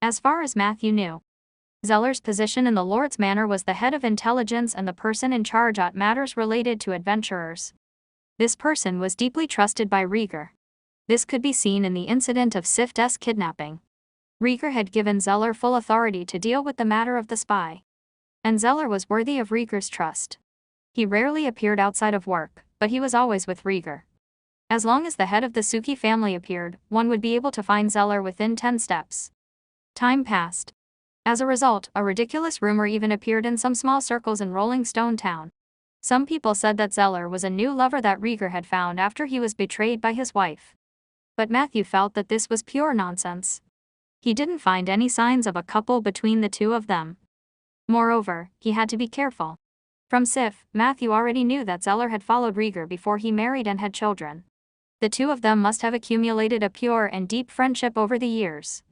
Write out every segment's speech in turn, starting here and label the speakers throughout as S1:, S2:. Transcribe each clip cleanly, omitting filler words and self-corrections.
S1: As far as Matthew knew, Zeller's position in the Lord's Manor was the head of intelligence and the person in charge of matters related to adventurers. This person was deeply trusted by Rieger. This could be seen in the incident of Sif's kidnapping. Rieger had given Zeller full authority to deal with the matter of the spy. And Zeller was worthy of Rieger's trust. He rarely appeared outside of work, but he was always with Rieger. As long as the head of the Suki family appeared, one would be able to find Zeller within 10 steps. Time passed. As a result, a ridiculous rumor even appeared in some small circles in Rolling Stone Town. Some people said that Zeller was a new lover that Rieger had found after he was betrayed by his wife. But Matthew felt that this was pure nonsense. He didn't find any signs of a couple between the two of them. Moreover, he had to be careful. From Sif, Matthew already knew that Zeller had followed Rieger before he married and had children. The two of them must have accumulated a pure and deep friendship over the years.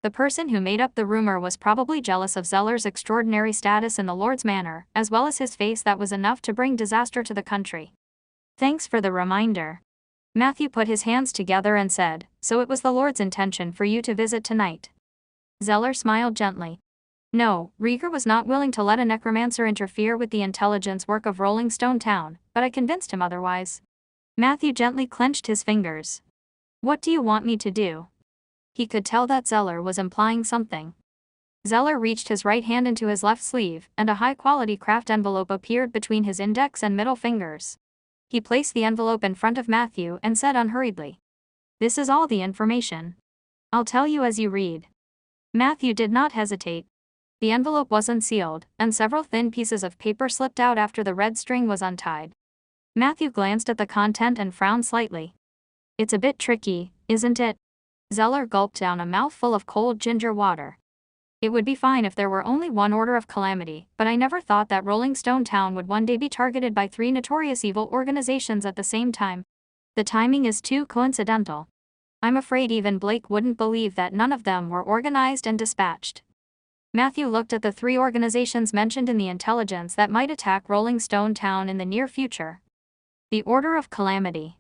S1: The person who made up the rumor was probably jealous of Zeller's extraordinary status in the Lord's Manor, as well as his face that was enough to bring disaster to the country. Thanks for the reminder. Matthew put his hands together and said, "So it was the Lord's intention for you to visit tonight?" Zeller smiled gently. No, Rieger was not willing to let a necromancer interfere with the intelligence work of Rolling Stone Town, but I convinced him otherwise. Matthew gently clenched his fingers. What do you want me to do? He could tell that Zeller was implying something. Zeller reached his right hand into his left sleeve, and a high-quality craft envelope appeared between his index and middle fingers. He placed the envelope in front of Matthew and said unhurriedly, "This is all the information. I'll tell you as you read." Matthew did not hesitate. The envelope was unsealed, and several thin pieces of paper slipped out after the red string was untied. Matthew glanced at the content and frowned slightly. "It's a bit tricky, isn't it?" Zeller gulped down a mouthful of cold ginger water. "It would be fine if there were only one order of calamity, but I never thought that Rolling Stone Town would one day be targeted by 3 notorious evil organizations at the same time. The timing is too coincidental. I'm afraid even Blake wouldn't believe that none of them were organized and dispatched." Matthew looked at the 3 organizations mentioned in the intelligence that might attack Rolling Stone Town in the near future. The Order of Calamity.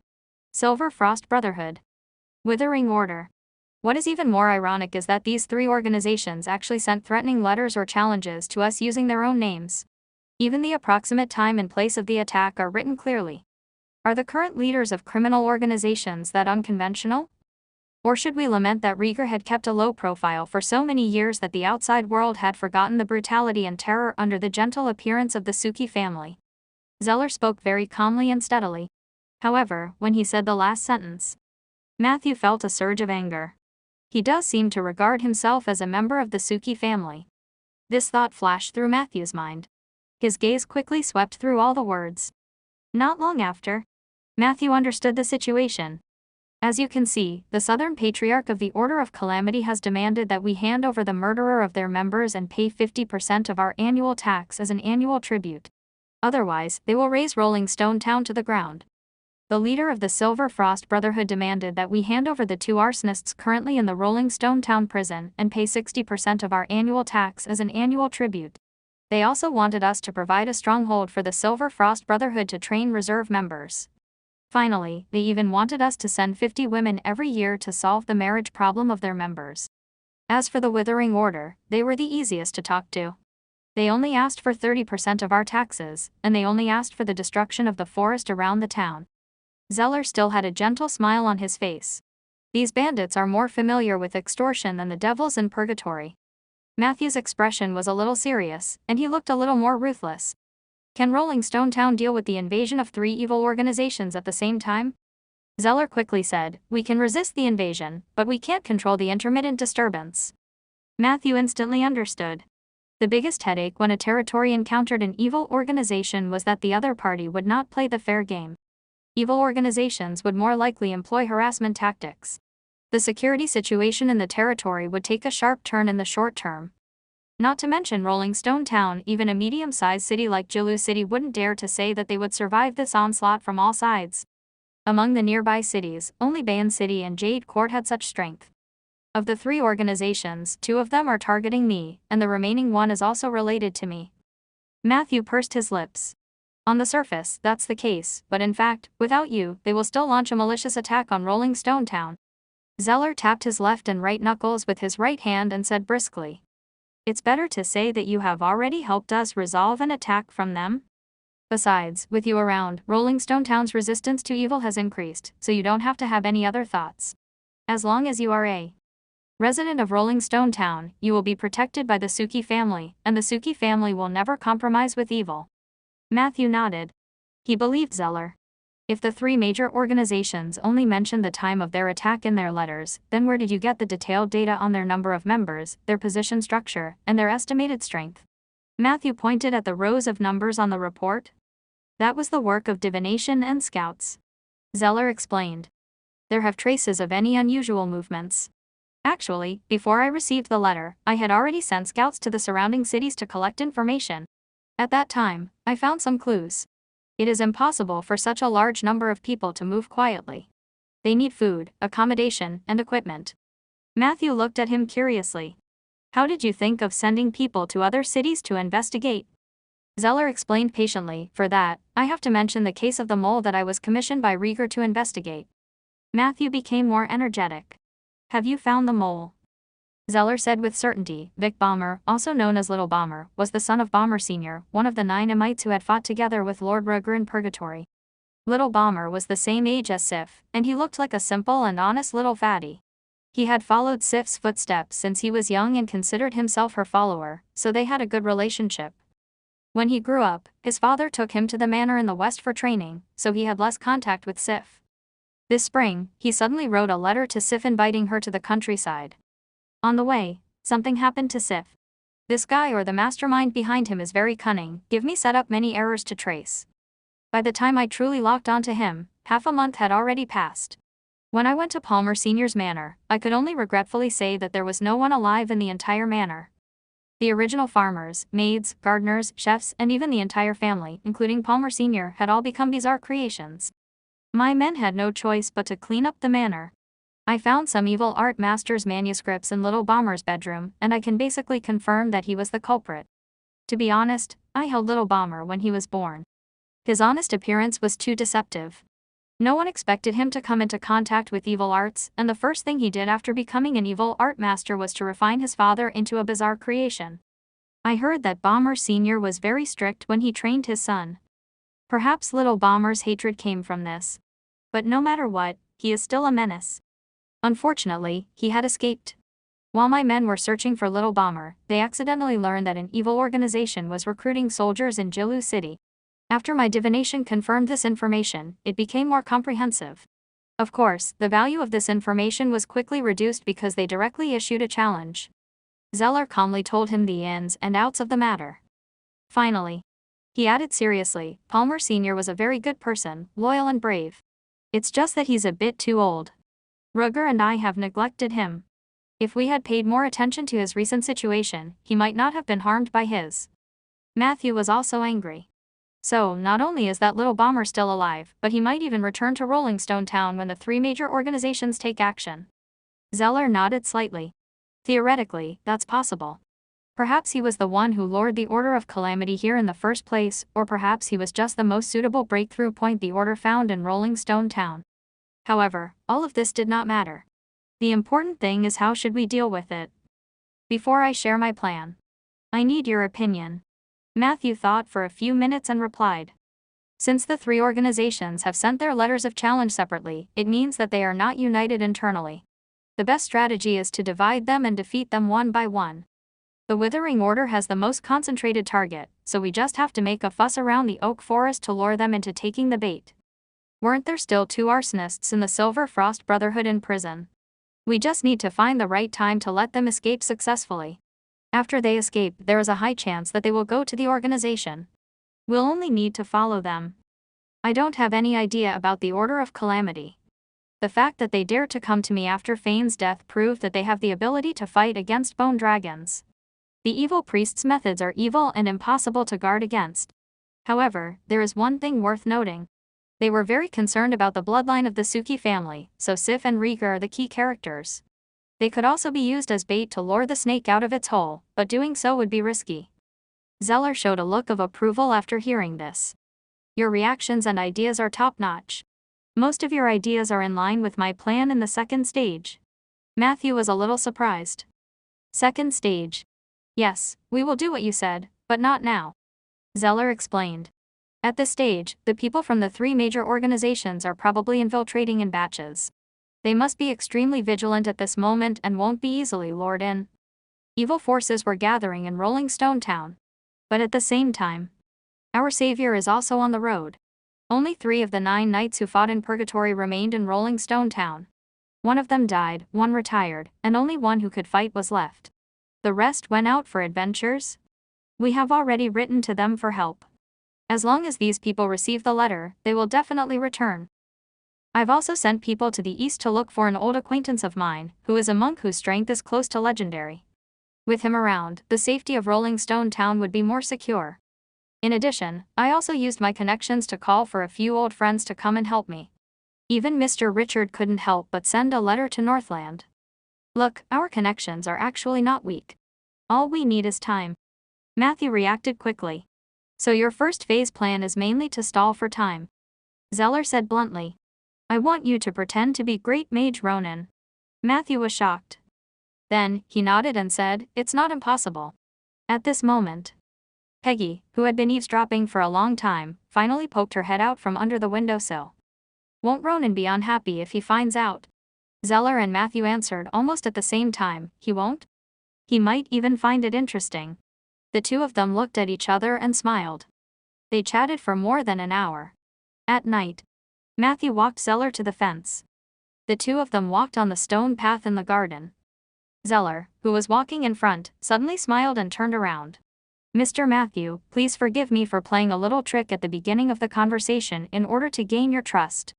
S1: Silver Frost Brotherhood. Withering Order. What is even more ironic is that these 3 organizations actually sent threatening letters or challenges to us using their own names. Even the approximate time and place of the attack are written clearly. Are the current leaders of criminal organizations that unconventional? Or should we lament that Rieger had kept a low profile for so many years that the outside world had forgotten the brutality and terror under the gentle appearance of the Suki family? Zeller spoke very calmly and steadily. However, when he said the last sentence, Matthew felt a surge of anger. He does seem to regard himself as a member of the Suki family. This thought flashed through Matthew's mind. His gaze quickly swept through all the words. Not long after, Matthew understood the situation. As you can see, the Southern Patriarch of the Order of Calamity has demanded that we hand over the murderer of their members and pay 50% of our annual tax as an annual tribute. Otherwise, they will raze Rolling Stone Town to the ground. The leader of the Silver Frost Brotherhood demanded that we hand over the 2 arsonists currently in the Rolling Stone Town prison and pay 60% of our annual tax as an annual tribute. They also wanted us to provide a stronghold for the Silver Frost Brotherhood to train reserve members. Finally, they even wanted us to send 50 women every year to solve the marriage problem of their members. As for the Withering Order, they were the easiest to talk to. They only asked for 30% of our taxes, and they only asked for the destruction of the forest around the town. Zeller still had a gentle smile on his face. These bandits are more familiar with extortion than the devils in purgatory. Matthew's expression was a little serious, and he looked a little more ruthless. Can Rolling Stone Town deal with the invasion of 3 evil organizations at the same time? Zeller quickly said, "We can resist the invasion, but we can't control the intermittent disturbance." Matthew instantly understood. The biggest headache when a territory encountered an evil organization was that the other party would not play the fair game. Evil organizations would more likely employ harassment tactics. The security situation in the territory would take a sharp turn in the short term. Not to mention Rolling Stone Town, even a medium-sized city like Jilu City wouldn't dare to say that they would survive this onslaught from all sides. Among the nearby cities, only Bayan City and Jade Court had such strength. Of the 3 organizations, 2 of them are targeting me, and the remaining one is also related to me. Matthew pursed his lips. On the surface, that's the case, but in fact, without you, they will still launch a malicious attack on Rolling Stone Town. Zeller tapped his left and right knuckles with his right hand and said briskly. It's better to say that you have already helped us resolve an attack from them. Besides, with you around, Rolling Stone Town's resistance to evil has increased, so you don't have to have any other thoughts. As long as you are a resident of Rolling Stone Town, you will be protected by the Suki family, and the Suki family will never compromise with evil. Matthew nodded. He believed Zeller. If the three major organizations only mentioned the time of their attack in their letters, then where did you get the detailed data on their number of members, their position structure, and their estimated strength? Matthew pointed at the rows of numbers on the report. That was the work of divination and scouts. Zeller explained. There have traces of any unusual movements. Actually, before I received the letter, I had already sent scouts to the surrounding cities to collect information. At that time, I found some clues. It is impossible for such a large number of people to move quietly. They need food, accommodation, and equipment. Matthew looked at him curiously. How did you think of sending people to other cities to investigate? Zeller explained patiently. For that, I have to mention the case of the mole that I was commissioned by Rieger to investigate. Matthew became more energetic. Have you found the mole? Zeller said with certainty. Vic Bomber, also known as Little Bomber, was the son of Bomber Sr., one of the 9 Emites who had fought together with Lord Rieger in Purgatory. Little Bomber was the same age as Sif, and he looked like a simple and honest little fatty. He had followed Sif's footsteps since he was young and considered himself her follower, so they had a good relationship. When he grew up, his father took him to the manor in the west for training, so he had less contact with Sif. This spring, he suddenly wrote a letter to Sif inviting her to the countryside. On the way, something happened to Sif. This guy or the mastermind behind him is very cunning, give me set up many errors to trace. By the time I truly locked onto him, half a month had already passed. When I went to Palmer Sr.'s manor, I could only regretfully say that there was no one alive in the entire manor. The original farmers, maids, gardeners, chefs, and even the entire family, including Palmer Sr., had all become bizarre creations. My men had no choice but to clean up the manor. I found some evil art master's manuscripts in Little Bomber's bedroom, and I can basically confirm that he was the culprit. To be honest, I held Little Bomber when he was born. His honest appearance was too deceptive. No one expected him to come into contact with evil arts, and the first thing he did after becoming an evil art master was to refine his father into a bizarre creation. I heard that Bomber Sr. was very strict when he trained his son. Perhaps Little Bomber's hatred came from this. But no matter what, he is still a menace. Unfortunately, he had escaped. While my men were searching for Little Bomber, they accidentally learned that an evil organization was recruiting soldiers in Jilu City. After my divination confirmed this information, it became more comprehensive. Of course, the value of this information was quickly reduced because they directly issued a challenge. Zeller calmly told him the ins and outs of the matter. Finally, he added seriously, Palmer Sr. was a very good person, loyal and brave. It's just that he's a bit too old. Rieger and I have neglected him. If we had paid more attention to his recent situation, he might not have been harmed by his. Matthew was also angry. So, not only is that Little Bomber still alive, but he might even return to Rolling Stone Town when the 3 major organizations take action. Zeller nodded slightly. Theoretically, that's possible. Perhaps he was the one who lured the Order of Calamity here in the first place, or perhaps he was just the most suitable breakthrough point the Order found in Rolling Stone Town. However, all of this did not matter. The important thing is how should we deal with it. Before I share my plan, I need your opinion. Matthew thought for a few minutes and replied. Since the 3 organizations have sent their letters of challenge separately, it means that they are not united internally. The best strategy is to divide them and defeat them one by one. The Withering Order has the most concentrated target, so we just have to make a fuss around the Oak Forest to lure them into taking the bait. Weren't there still 2 arsonists in the Silver Frost Brotherhood in prison? We just need to find the right time to let them escape successfully. After they escape, there is a high chance that they will go to the organization. We'll only need to follow them. I don't have any idea about the Order of Calamity. The fact that they dared to come to me after Fane's death proved that they have the ability to fight against bone dragons. The evil priest's methods are evil and impossible to guard against. However, there is one thing worth noting. They were very concerned about the bloodline of the Suki family, so Sif and Rieger are the key characters. They could also be used as bait to lure the snake out of its hole, but doing so would be risky. Zeller showed a look of approval after hearing this. Your reactions and ideas are top-notch. Most of your ideas are in line with my plan in the second stage. Matthew was a little surprised. Second stage. Yes, we will do what you said, but not now. Zeller explained. At this stage, the people from the 3 major organizations are probably infiltrating in batches. They must be extremely vigilant at this moment and won't be easily lured in. Evil forces were gathering in Rolling Stone Town. But at the same time, our savior is also on the road. Only 3 of the 9 knights who fought in Purgatory remained in Rolling Stone Town. 1 of them died, 1 retired, and only 1 who could fight was left. The rest went out for adventures. We have already written to them for help. As long as these people receive the letter, they will definitely return. I've also sent people to the east to look for an old acquaintance of mine, who is a monk whose strength is close to legendary. With him around, the safety of Rolling Stone Town would be more secure. In addition, I also used my connections to call for a few old friends to come and help me. Even Mr. Richard couldn't help but send a letter to Northland. Look, our connections are actually not weak. All we need is time. Matthew reacted quickly. So your first phase plan is mainly to stall for time. Zeller said bluntly. I want you to pretend to be Great Mage Ronan. Matthew was shocked. Then, he nodded and said, it's not impossible. At this moment, Peggy, who had been eavesdropping for a long time, finally poked her head out from under the windowsill. Won't Ronan be unhappy if he finds out? Zeller and Matthew answered almost at the same time, he won't? He might even find it interesting. The 2 of them looked at each other and smiled. They chatted for more than an hour. At night, Matthew walked Zeller to the fence. The 2 of them walked on the stone path in the garden. Zeller, who was walking in front, suddenly smiled and turned around. Mr. Matthew, please forgive me for playing a little trick at the beginning of the conversation in order to gain your trust.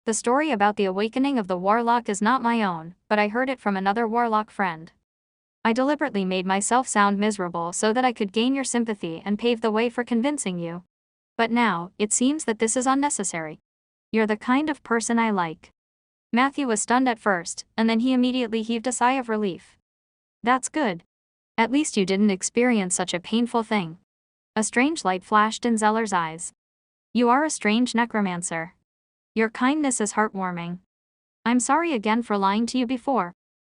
S1: The story about the awakening of the warlock is not my own, but I heard it from another warlock friend. I deliberately made myself sound miserable so that I could gain your sympathy and pave the way for convincing you. But now, it seems that this is unnecessary. You're the kind of person I like. Matthew was stunned at first, and then he immediately heaved a sigh of relief. That's good. At least you didn't experience such a painful thing. A strange light flashed in Zeller's eyes. You are a strange necromancer. Your kindness is heartwarming. I'm sorry again for lying to you before.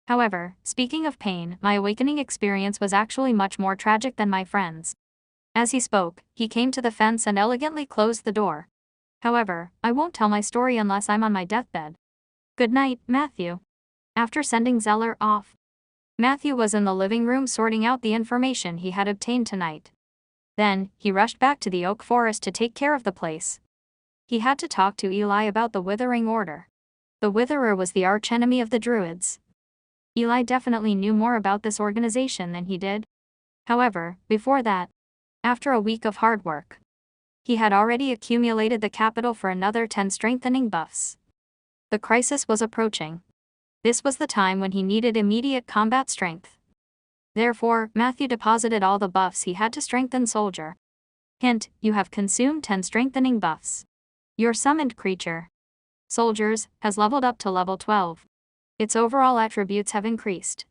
S1: However, speaking of pain, my awakening experience was actually much more tragic than my friend's. As he spoke, he came to the fence and elegantly closed the door. However, I won't tell my story unless I'm on my deathbed. Good night, Matthew. After sending Zeller off, Matthew was in the living room sorting out the information he had obtained tonight. Then, he rushed back to the oak forest to take care of the place. He had to talk to Eli about the Withering Order. The Witherer was the archenemy of the druids. Eli definitely knew more about this organization than he did. However, before that, after a week of hard work, he had already accumulated the capital for another 10 strengthening buffs. The crisis was approaching. This was the time when he needed immediate combat strength. Therefore, Matthew deposited all the buffs he had to strengthen Soldier. Hint, you have consumed 10 strengthening buffs. Your summoned creature, Soldiers, has leveled up to level 12. Its overall attributes have increased.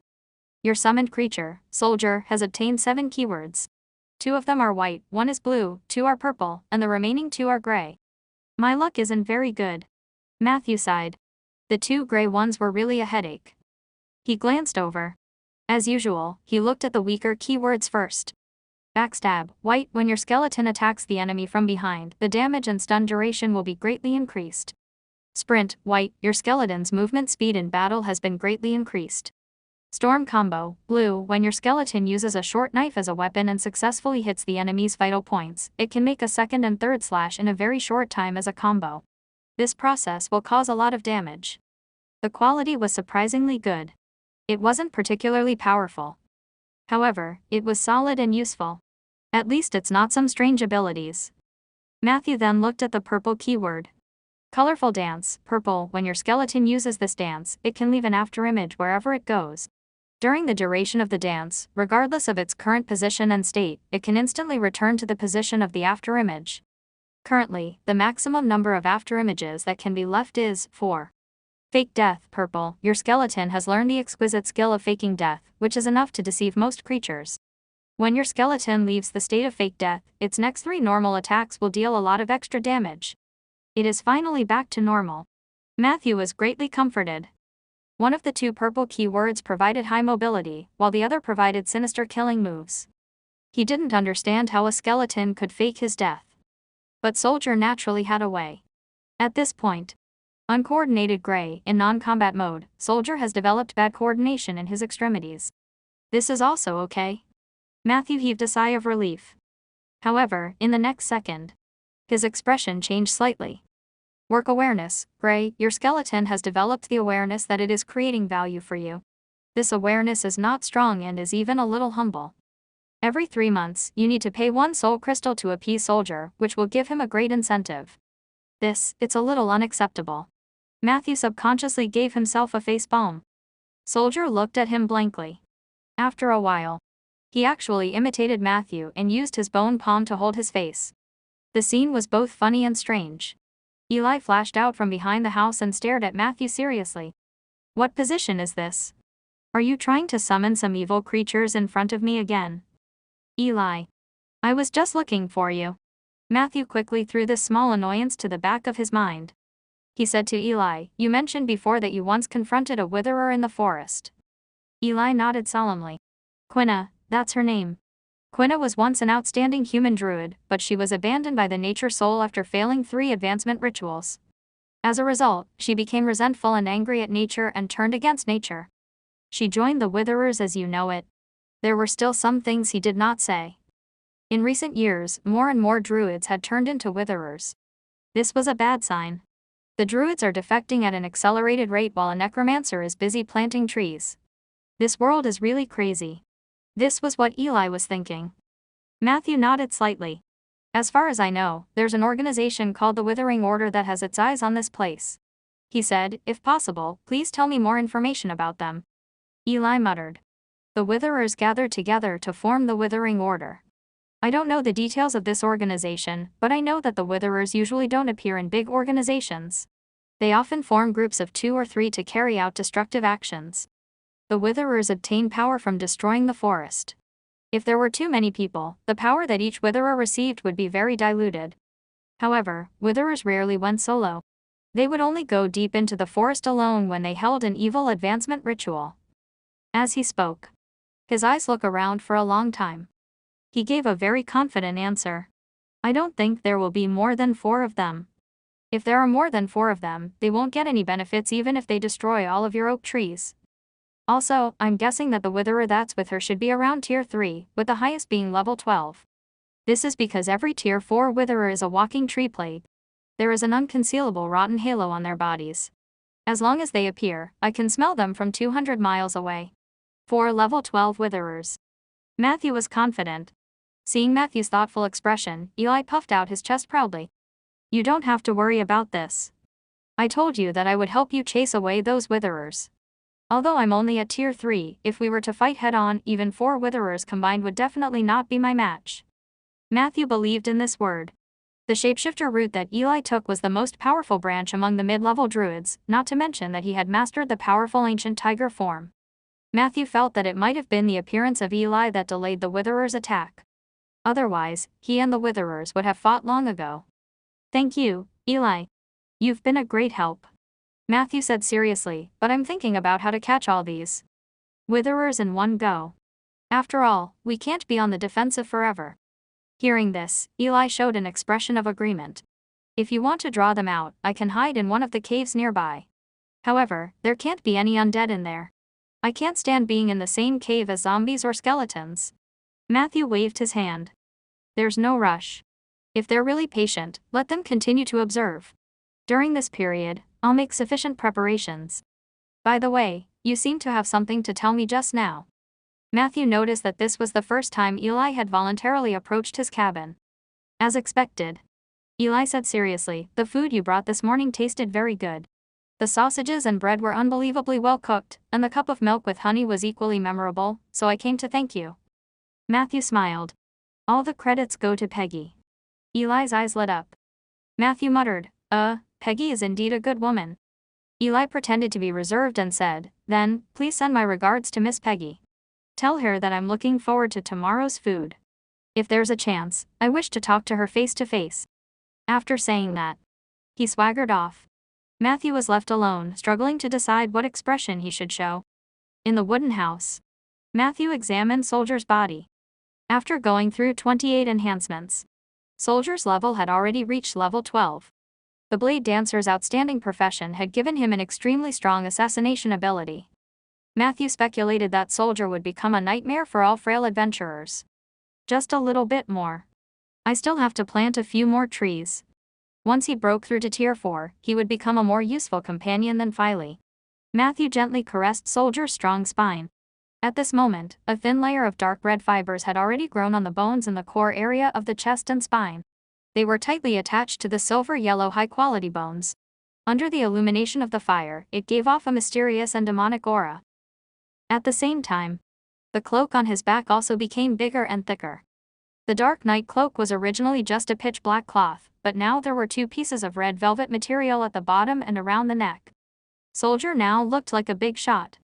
S1: Your summoned creature, Soldier, has obtained 7 keywords. 2 of them are white, 1 is blue, 2 are purple, and the remaining 2 are gray. My luck isn't very good. Matthew sighed. The 2 gray ones were really a headache. He glanced over. As usual, he looked at the weaker keywords first. Backstab, white, when your skeleton attacks the enemy from behind, the damage and stun duration will be greatly increased. Sprint, white, your skeleton's movement speed in battle has been greatly increased. Storm combo, blue, when your skeleton uses a short knife as a weapon and successfully hits the enemy's vital points, it can make a second and third slash in a very short time as a combo. This process will cause a lot of damage. The quality was surprisingly good. It wasn't particularly powerful. However, it was solid and useful. At least it's not some strange abilities. Matthew then looked at the purple keyword. Colorful dance, purple, when your skeleton uses this dance, it can leave an afterimage wherever it goes. During the duration of the dance, regardless of its current position and state, it can instantly return to the position of the afterimage. Currently, the maximum number of afterimages that can be left is 4. Fake death, purple, your skeleton has learned the exquisite skill of faking death, which is enough to deceive most creatures. When your skeleton leaves the state of fake death, its next 3 normal attacks will deal a lot of extra damage. It is finally back to normal. Matthew was greatly comforted. One of the two purple keywords provided high mobility, while the other provided sinister killing moves. He didn't understand how a skeleton could fake his death. But Soldier naturally had a way. At this point, uncoordinated gray, in non-combat mode, Soldier has developed bad coordination in his extremities. This is also okay. Matthew heaved a sigh of relief. However, in the next second, his expression changed slightly. Work awareness, Gray, your skeleton has developed the awareness that it is creating value for you. This awareness is not strong and is even a little humble. Every 3 months, you need to pay 1 soul crystal to appease Soldier, which will give him a great incentive. It's a little unacceptable. Matthew subconsciously gave himself a face palm. Soldier looked at him blankly. After a while, he actually imitated Matthew and used his bone palm to hold his face. The scene was both funny and strange. Eli flashed out from behind the house and stared at Matthew seriously. What position is this? Are you trying to summon some evil creatures in front of me again? Eli. I was just looking for you. Matthew quickly threw this small annoyance to the back of his mind. He said to Eli, you mentioned before that you once confronted a witherer in the forest. Eli nodded solemnly. Quina, that's her name. Quina was once an outstanding human druid, but she was abandoned by the nature soul after failing 3 advancement rituals. As a result, she became resentful and angry at nature and turned against nature. She joined the Witherers as you know it. There were still some things he did not say. In recent years, more and more druids had turned into Witherers. This was a bad sign. The druids are defecting at an accelerated rate while a necromancer is busy planting trees. This world is really crazy. This was what Eli was thinking. Matthew nodded slightly. As far as I know, there's an organization called the Withering Order that has its eyes on this place. He said, if possible, please tell me more information about them. Eli muttered. The Witherers gathered together to form the Withering Order. I don't know the details of this organization, but I know that the Witherers usually don't appear in big organizations. They often form groups of 2 or 3 to carry out destructive actions. The Witherers obtain power from destroying the forest. If there were too many people, the power that each Witherer received would be very diluted. However, Witherers rarely went solo. They would only go deep into the forest alone when they held an evil advancement ritual. As he spoke, his eyes looked around for a long time. He gave a very confident answer. I don't think there will be more than 4 of them. If there are more than 4 of them, they won't get any benefits even if they destroy all of your oak trees. Also, I'm guessing that the Witherer that's with her should be around tier 3, with the highest being level 12. This is because every tier 4 Witherer is a walking tree plague. There is an unconcealable rotten halo on their bodies. As long as they appear, I can smell them from 200 miles away. 4 level 12 Witherers. Matthew was confident. Seeing Matthew's thoughtful expression, Eli puffed out his chest proudly. You don't have to worry about this. I told you that I would help you chase away those Witherers. Although I'm only at tier 3, if we were to fight head-on, even 4 Witherers combined would definitely not be my match. Matthew believed in this word. The shapeshifter route that Eli took was the most powerful branch among the mid-level druids, not to mention that he had mastered the powerful ancient tiger form. Matthew felt that it might have been the appearance of Eli that delayed the Witherers' attack. Otherwise, he and the Witherers would have fought long ago. Thank you, Eli. You've been a great help. Matthew said seriously, but I'm thinking about how to catch all these Witherers in one go. After all, we can't be on the defensive forever. Hearing this, Eli showed an expression of agreement. If you want to draw them out, I can hide in one of the caves nearby. However, there can't be any undead in there. I can't stand being in the same cave as zombies or skeletons. Matthew waved his hand. There's no rush. If they're really patient, let them continue to observe. During this period, I'll make sufficient preparations. By the way, you seem to have something to tell me just now. Matthew noticed that this was the first time Eli had voluntarily approached his cabin. As expected. Eli said seriously, the food you brought this morning tasted very good. The sausages and bread were unbelievably well cooked, and the cup of milk with honey was equally memorable, so I came to thank you. Matthew smiled. All the credits go to Peggy. Eli's eyes lit up. Matthew muttered, Peggy is indeed a good woman. Eli pretended to be reserved and said, then, please send my regards to Miss Peggy. Tell her that I'm looking forward to tomorrow's food. If there's a chance, I wish to talk to her face to face. After saying that, he swaggered off. Matthew was left alone, struggling to decide what expression he should show. In the wooden house, Matthew examined Soldier's body. After going through 28 enhancements, Soldier's level had already reached level 12. The Blade Dancer's outstanding profession had given him an extremely strong assassination ability. Matthew speculated that Soldier would become a nightmare for all frail adventurers. Just a little bit more. I still have to plant a few more trees. Once he broke through to tier 4, he would become a more useful companion than Filey. Matthew gently caressed Soldier's strong spine. At this moment, a thin layer of dark red fibers had already grown on the bones in the core area of the chest and spine. They were tightly attached to the silver-yellow high-quality bones. Under the illumination of the fire, it gave off a mysterious and demonic aura. At the same time, the cloak on his back also became bigger and thicker. The Dark Knight cloak was originally just a pitch-black cloth, but now there were 2 pieces of red velvet material at the bottom and around the neck. Soldier now looked like a big shot.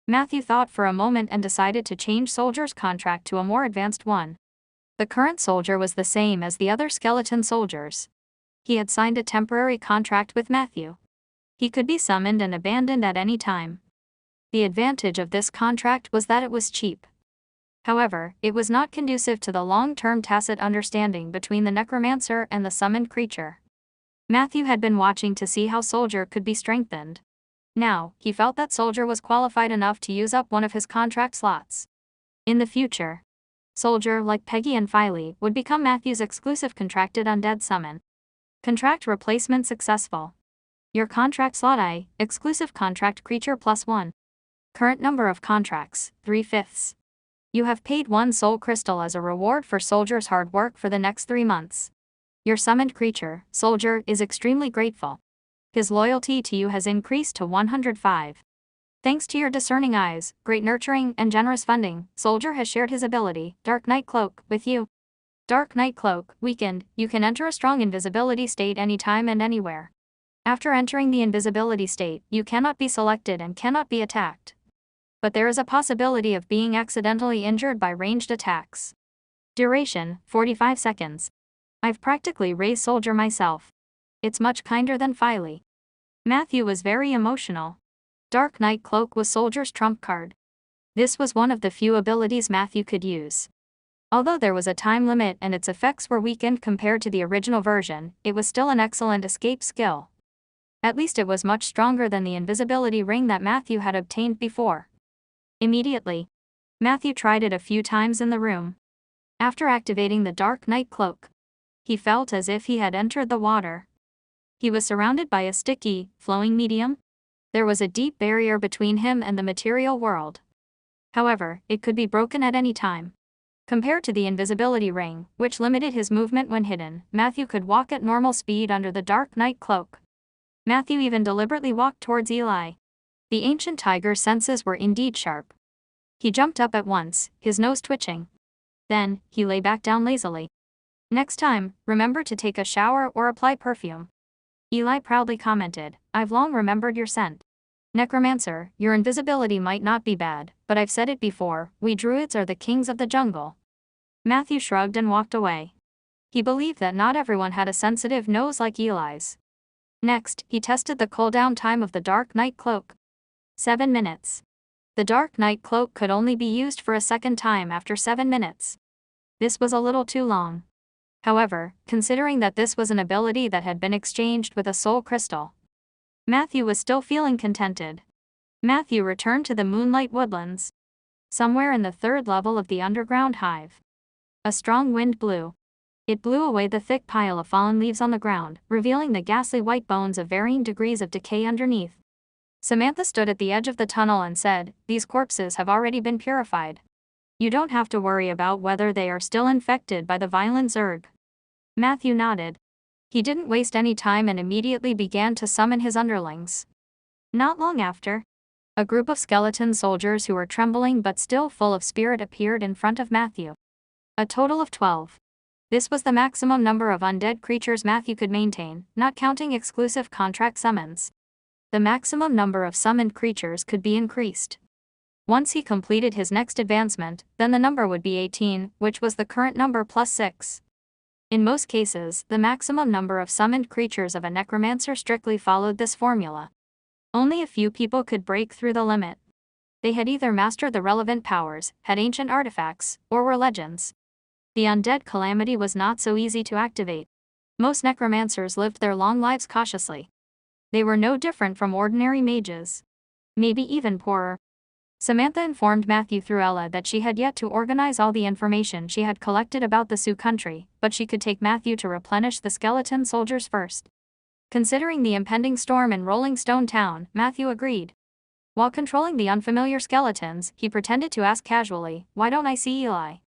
S1: Matthew thought for a moment and decided to change Soldier's contract to a more advanced one. The current Soldier was the same as the other skeleton soldiers. He had signed a temporary contract with Matthew. He could be summoned and abandoned at any time. The advantage of this contract was that it was cheap. However, it was not conducive to the long-term tacit understanding between the necromancer and the summoned creature. Matthew had been watching to see how Soldier could be strengthened. Now, he felt that Soldier was qualified enough to use up one of his contract slots. In the future, Soldier, like Peggy and Filey, would become Matthew's exclusive contracted undead summon. Contract replacement successful. Your contract slot I, exclusive contract creature +1. Current number of contracts, 3/5. You have paid 1 soul crystal as a reward for Soldier's hard work for the next 3 months. Your summoned creature, Soldier, is extremely grateful. His loyalty to you has increased to 105. Thanks to your discerning eyes, great nurturing, and generous funding, Soldier has shared his ability, Dark Knight Cloak, with you. Dark Knight Cloak, weakened, you can enter a strong invisibility state anytime and anywhere. After entering the invisibility state, you cannot be selected and cannot be attacked. But there is a possibility of being accidentally injured by ranged attacks. Duration, 45 seconds. I've practically raised Soldier myself. It's much kinder than Filey. Matthew was very emotional. Dark Knight Cloak was Soldier's trump card. This was one of the few abilities Matthew could use. Although there was a time limit and its effects were weakened compared to the original version, it was still an excellent escape skill. At least it was much stronger than the invisibility ring that Matthew had obtained before. Immediately, Matthew tried it a few times in the room. After activating the Dark Knight Cloak, he felt as if he had entered the water. He was surrounded by a sticky, flowing medium. There was a deep barrier between him and the material world. However, it could be broken at any time. Compared to the invisibility ring, which limited his movement when hidden, Matthew could walk at normal speed under the Dark Knight Cloak. Matthew even deliberately walked towards Eli. The ancient tiger's senses were indeed sharp. He jumped up at once, his nose twitching. Then, he lay back down lazily. Next time, remember to take a shower or apply perfume. Eli proudly commented, I've long remembered your scent. Necromancer, your invisibility might not be bad, but I've said it before, we druids are the kings of the jungle. Matthew shrugged and walked away. He believed that not everyone had a sensitive nose like Eli's. Next, he tested the cooldown time of the Dark Knight Cloak. 7 minutes. The Dark Knight Cloak could only be used for a second time after 7 minutes. This was a little too long. However, considering that this was an ability that had been exchanged with a soul crystal, Matthew was still feeling contented. Matthew returned to the Moonlight Woodlands. Somewhere in the 3rd level of the underground hive, a strong wind blew. It blew away the thick pile of fallen leaves on the ground, revealing the ghastly white bones of varying degrees of decay underneath. Samantha stood at the edge of the tunnel and said, These corpses have already been purified. You don't have to worry about whether they are still infected by the violent Zerg. Matthew nodded. He didn't waste any time and immediately began to summon his underlings. Not long after, a group of skeleton soldiers who were trembling but still full of spirit appeared in front of Matthew. A total of 12. This was the maximum number of undead creatures Matthew could maintain, not counting exclusive contract summons. The maximum number of summoned creatures could be increased. Once he completed his next advancement, then the number would be 18, which was the current number +6. In most cases, the maximum number of summoned creatures of a necromancer strictly followed this formula. Only a few people could break through the limit. They had either mastered the relevant powers, had ancient artifacts, or were legends. The undead calamity was not so easy to activate. Most necromancers lived their long lives cautiously. They were no different from ordinary mages. Maybe even poorer. Samantha informed Matthew through Ella that she had yet to organize all the information she had collected about the Sioux country, but she could take Matthew to replenish the skeleton soldiers first. Considering the impending storm in Rolling Stone Town, Matthew agreed. While controlling the unfamiliar skeletons, he pretended to ask casually, "Why don't I see Eli?"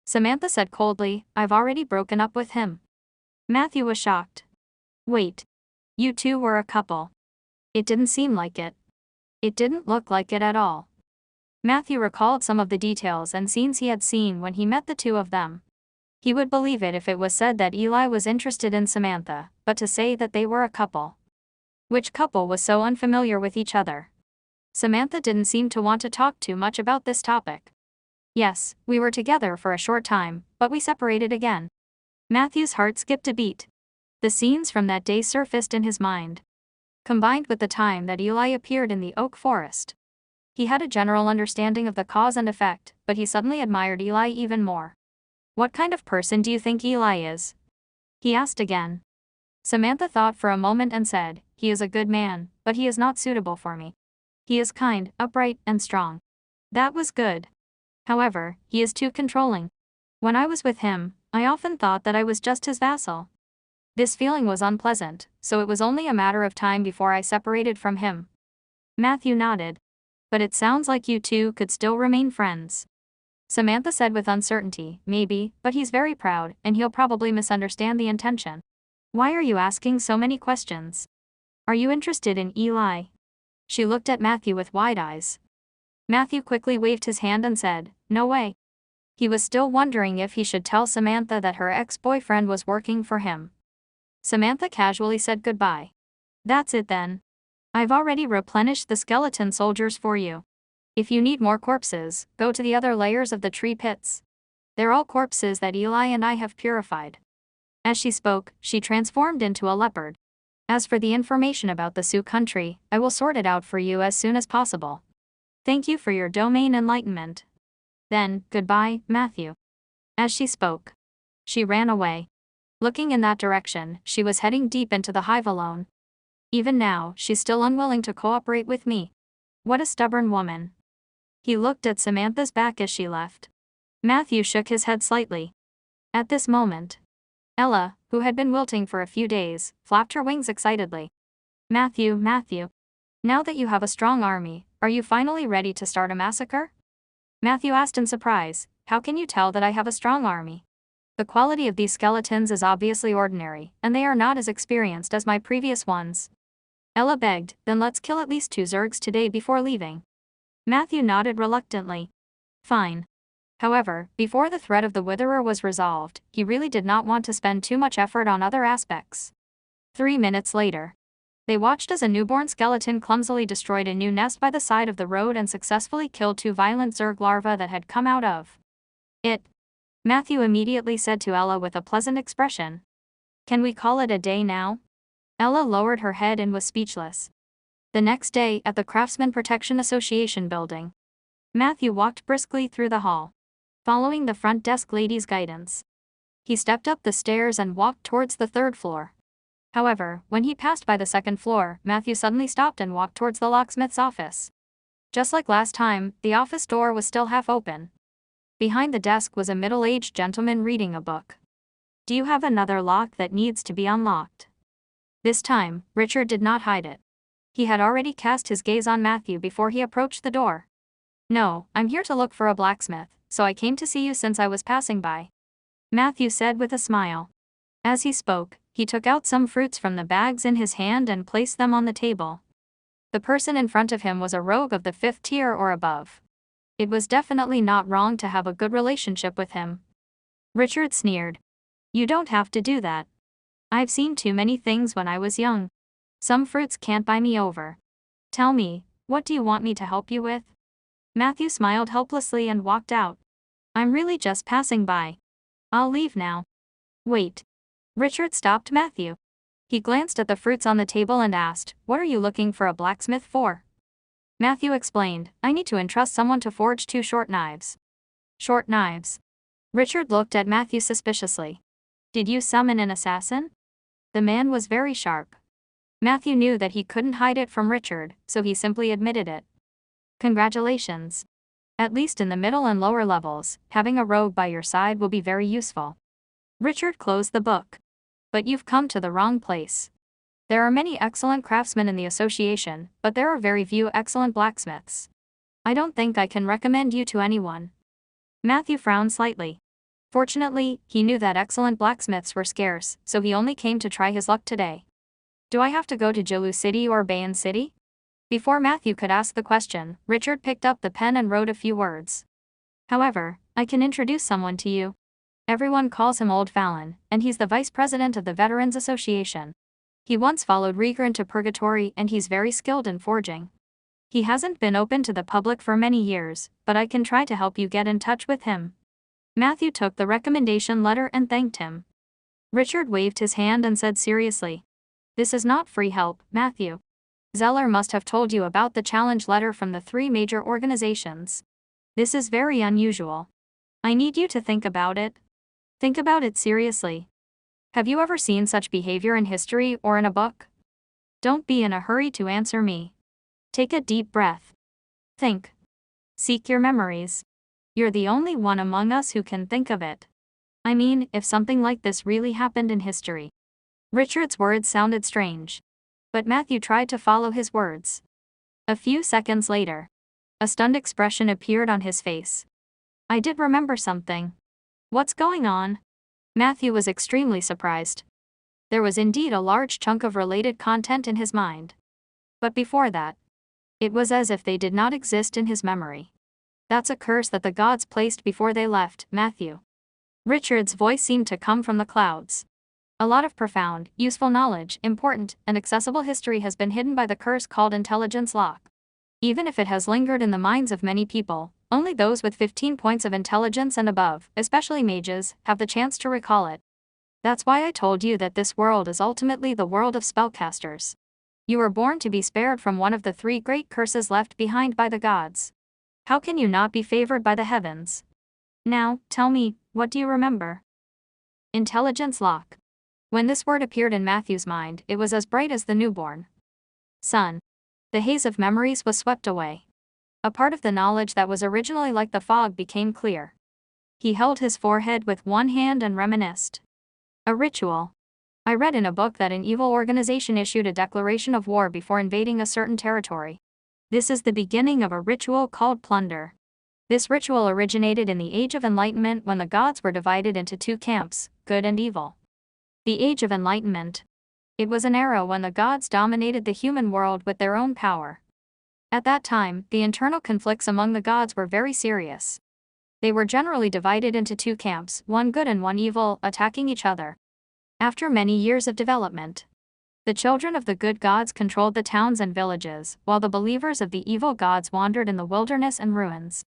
S1: Samantha said coldly, "I've already broken up with him." Matthew was shocked. "Wait. You two were a couple." "It didn't seem like it." "It didn't look like it at all." Matthew recalled some of the details and scenes he had seen when he met the two of them. He would believe it if it was said that Eli was interested in Samantha, but to say that they were a couple. Which couple was so unfamiliar with each other? Samantha didn't seem to want to talk too much about this topic. "Yes, we were together for a short time, but we separated again." Matthew's heart skipped a beat. The scenes from that day surfaced in his mind. Combined with the time that Eli appeared in the oak forest. He had a general understanding of the cause and effect, but he suddenly admired Eli even more. "What kind of person do you think Eli is?" he asked again. Samantha thought for a moment and said, "He is a good man, but he is not suitable for me. He is kind, upright, and strong." That was good. However, he is too controlling. When I was with him, I often thought that I was just his vassal. This feeling was unpleasant, so it was only a matter of time before I separated from him. Matthew nodded. "But it sounds like you two could still remain friends." Samantha said with uncertainty, "Maybe, but he's very proud, and he'll probably misunderstand the intention." "Why are you asking so many questions? Are you interested in Eli?" She looked at Matthew with wide eyes. Matthew quickly waved his hand and said, "No way." He was still wondering if he should tell Samantha that her ex-boyfriend was working for him. Samantha casually said goodbye. "That's it then. I've already replenished the skeleton soldiers for you. If you need more corpses, go to the other layers of the tree pits. They're all corpses that Eli and I have purified." As she spoke, she transformed into a leopard. "As for the information about the Sioux country, I will sort it out for you as soon as possible. Thank you for your domain enlightenment." Then, "Goodbye, Matthew." As she spoke, she ran away. Looking in that direction, she was heading deep into the hive alone. Even now, she's still unwilling to cooperate with me. What a stubborn woman. He looked at Samantha's back as she left. Matthew shook his head slightly. At this moment, Ella, who had been wilting for a few days, flapped her wings excitedly. Matthew, now that you have a strong army, are you finally ready to start a massacre?" Matthew asked in surprise, "How can you tell that I have a strong army? The quality of these skeletons is obviously ordinary, and they are not as experienced as my previous ones." Ella begged, "Then let's kill at least 2 Zergs today before leaving." Matthew nodded reluctantly. "Fine." However, before the threat of the Witherer was resolved, he really did not want to spend too much effort on other aspects. 3 minutes later, they watched as a newborn skeleton clumsily destroyed a new nest by the side of the road and successfully killed 2 violent Zerg larvae that had come out of it. Matthew immediately said to Ella with a pleasant expression, "Can we call it a day now?" Ella lowered her head and was speechless. The next day, at the Craftsman Protection Association building, Matthew walked briskly through the hall, following the front desk lady's guidance. He stepped up the stairs and walked towards the 3rd floor. However, when he passed by the 2nd floor, Matthew suddenly stopped and walked towards the locksmith's office. Just like last time, the office door was still half open. Behind the desk was a middle-aged gentleman reading a book. "Do you have another lock that needs to be unlocked?" This time, Richard did not hide it. He had already cast his gaze on Matthew before he approached the door. "No, I'm here to look for a blacksmith, so I came to see you since I was passing by," Matthew said with a smile. As he spoke, he took out some fruits from the bags in his hand and placed them on the table. The person in front of him was a rogue of the 5th tier or above. It was definitely not wrong to have a good relationship with him. Richard sneered. "You don't have to do that. I've seen too many things when I was young. Some fruits can't buy me over. Tell me, what do you want me to help you with?" Matthew smiled helplessly and walked out. "I'm really just passing by. I'll leave now." Wait. Richard stopped Matthew. He glanced at the fruits on the table and asked, "What are you looking for a blacksmith for?" Matthew explained, "I need to entrust someone to forge 2 short knives." Short knives. Richard looked at Matthew suspiciously. "Did you summon an assassin?" The man was very sharp. Matthew knew that he couldn't hide it from Richard, so he simply admitted it. "Congratulations. At least in the middle and lower levels, having a rogue by your side will be very useful." Richard closed the book. "But you've come to the wrong place. There are many excellent craftsmen in the association, but there are very few excellent blacksmiths. I don't think I can recommend you to anyone." Matthew frowned slightly. Fortunately, he knew that excellent blacksmiths were scarce, so he only came to try his luck today. "Do I have to go to Jilu City or Bayan City?" Before Matthew could ask the question, Richard picked up the pen and wrote a few words. "However, I can introduce someone to you. Everyone calls him Old Fallon, and he's the vice president of the Veterans Association. He once followed Rieger into purgatory and he's very skilled in forging. He hasn't been open to the public for many years, but I can try to help you get in touch with him." Matthew took the recommendation letter and thanked him. Richard waved his hand and said seriously, "This is not free help, Matthew. Zeller must have told you about the challenge letter from the 3 major organizations. This is very unusual. I need you to think about it. Think about it seriously. Have you ever seen such behavior in history or in a book? Don't be in a hurry to answer me. Take a deep breath. Think. Seek your memories. You're the only one among us who can think of it. I mean, if something like this really happened in history." Richard's words sounded strange. But Matthew tried to follow his words. A few seconds later, a stunned expression appeared on his face. "I did remember something." "What's going on?" Matthew was extremely surprised. There was indeed a large chunk of related content in his mind. But before that, it was as if they did not exist in his memory. "That's a curse that the gods placed before they left, Matthew." Richard's voice seemed to come from the clouds. "A lot of profound, useful knowledge, important, and accessible history has been hidden by the curse called intelligence lock. Even if it has lingered in the minds of many people, only those with 15 points of intelligence and above, especially mages, have the chance to recall it. That's why I told you that this world is ultimately the world of spellcasters. You were born to be spared from one of the 3 great curses left behind by the gods. How can you not be favored by the heavens? Now, tell me, what do you remember?" Intelligence lock. When this word appeared in Matthew's mind, it was as bright as the newborn sun. The haze of memories was swept away. A part of the knowledge that was originally like the fog became clear. He held his forehead with one hand and reminisced. "A ritual. I read in a book that an evil organization issued a declaration of war before invading a certain territory. This is the beginning of a ritual called plunder. This ritual originated in the Age of Enlightenment when the gods were divided into 2 camps, good and evil. The Age of Enlightenment. It was an era when the gods dominated the human world with their own power. At that time, the internal conflicts among the gods were very serious. They were generally divided into 2 camps, one good and one evil, attacking each other. After many years of development, the children of the good gods controlled the towns and villages, while the believers of the evil gods wandered in the wilderness and ruins.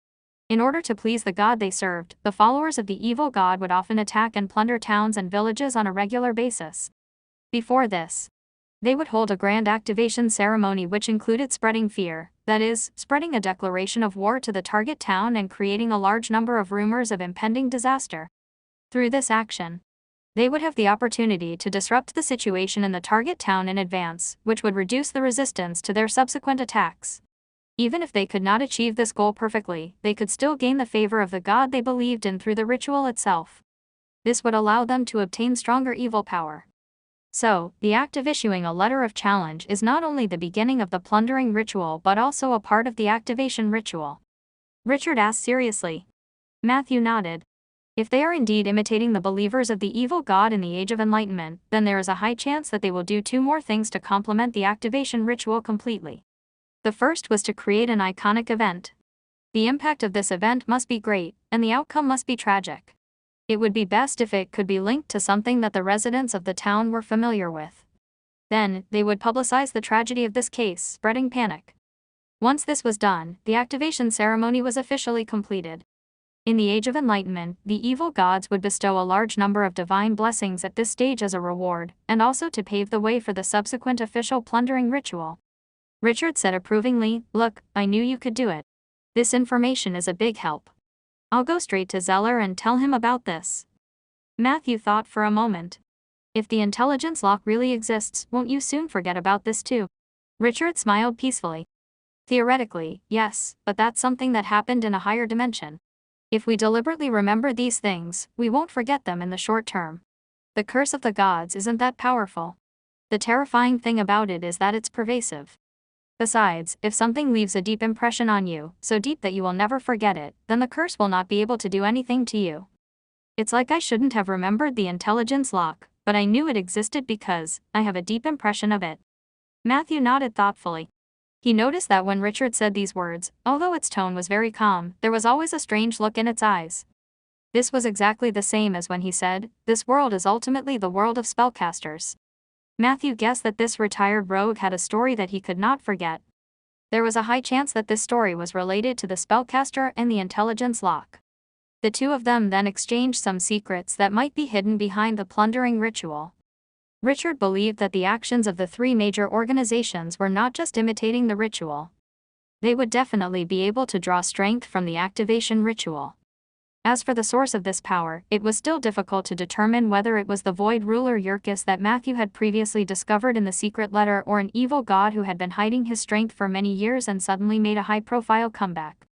S1: In order to please the god they served, the followers of the evil god would often attack and plunder towns and villages on a regular basis. Before this, they would hold a grand activation ceremony which included spreading fear, that is, spreading a declaration of war to the target town and creating a large number of rumors of impending disaster. Through this action, they would have the opportunity to disrupt the situation in the target town in advance, which would reduce the resistance to their subsequent attacks. Even if they could not achieve this goal perfectly, they could still gain the favor of the god they believed in through the ritual itself. This would allow them to obtain stronger evil power. So, the act of issuing a letter of challenge is not only the beginning of the plundering ritual but also a part of the activation ritual. Richard asked seriously. Matthew nodded. If they are indeed imitating the believers of the evil god in the Age of Enlightenment, then there is a high chance that they will do 2 more things to complement the activation ritual completely. The first was to create an iconic event. The impact of this event must be great, and the outcome must be tragic. It would be best if it could be linked to something that the residents of the town were familiar with. Then, they would publicize the tragedy of this case, spreading panic. Once this was done, the activation ceremony was officially completed. In the Age of Enlightenment, the evil gods would bestow a large number of divine blessings at this stage as a reward, and also to pave the way for the subsequent official plundering ritual. Richard said approvingly, "Look, I knew you could do it. This information is a big help. I'll go straight to Zeller and tell him about this." Matthew thought for a moment. If the intelligence lock really exists, won't you soon forget about this too? Richard smiled peacefully. Theoretically, yes, but that's something that happened in a higher dimension. If we deliberately remember these things, we won't forget them in the short term. The curse of the gods isn't that powerful. The terrifying thing about it is that it's pervasive. Besides, if something leaves a deep impression on you, so deep that you will never forget it, then the curse will not be able to do anything to you. It's like I shouldn't have remembered the intelligence lock, but I knew it existed because I have a deep impression of it. Matthew nodded thoughtfully. He noticed that when Richard said these words, although its tone was very calm, there was always a strange look in its eyes. This was exactly the same as when he said, "This world is ultimately the world of spellcasters." Matthew guessed that this retired rogue had a story that he could not forget. There was a high chance that this story was related to the spellcaster and the intelligence lock. The two of them then exchanged some secrets that might be hidden behind the plundering ritual. Richard believed that the actions of the three major organizations were not just imitating the ritual. They would definitely be able to draw strength from the activation ritual. As for the source of this power, it was still difficult to determine whether it was the void ruler Yurkus that Matthew had previously discovered in the secret letter or an evil god who had been hiding his strength for many years and suddenly made a high-profile comeback.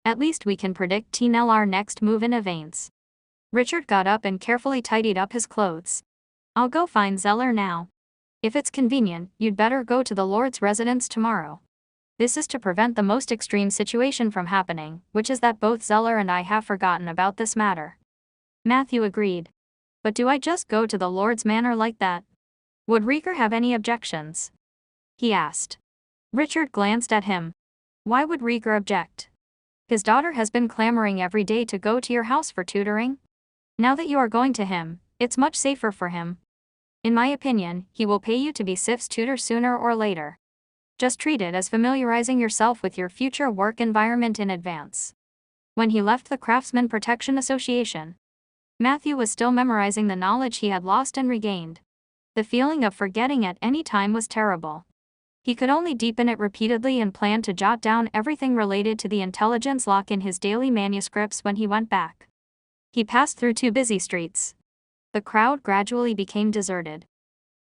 S1: At least we can predict our next move in advance. Richard got up and carefully tidied up his clothes. "I'll go find Zeller now. If it's convenient, you'd better go to the Lord's residence tomorrow. This is to prevent the most extreme situation from happening, which is that both Zeller and I have forgotten about this matter." Matthew agreed. "But do I just go to the Lord's manor like that? Would Rieger have any objections?" he asked. Richard glanced at him. "Why would Rieger object? His daughter has been clamoring every day to go to your house for tutoring. Now that you are going to him, it's much safer for him. In my opinion, he will pay you to be Sif's tutor sooner or later. Just treat it as familiarizing yourself with your future work environment in advance." When he left the Craftsman Protection Association, Matthew was still memorizing the knowledge he had lost and regained. The feeling of forgetting at any time was terrible. He could only deepen it repeatedly and planned to jot down everything related to the intelligence lock in his daily manuscripts when he went back. He passed through two busy streets. The crowd gradually became deserted.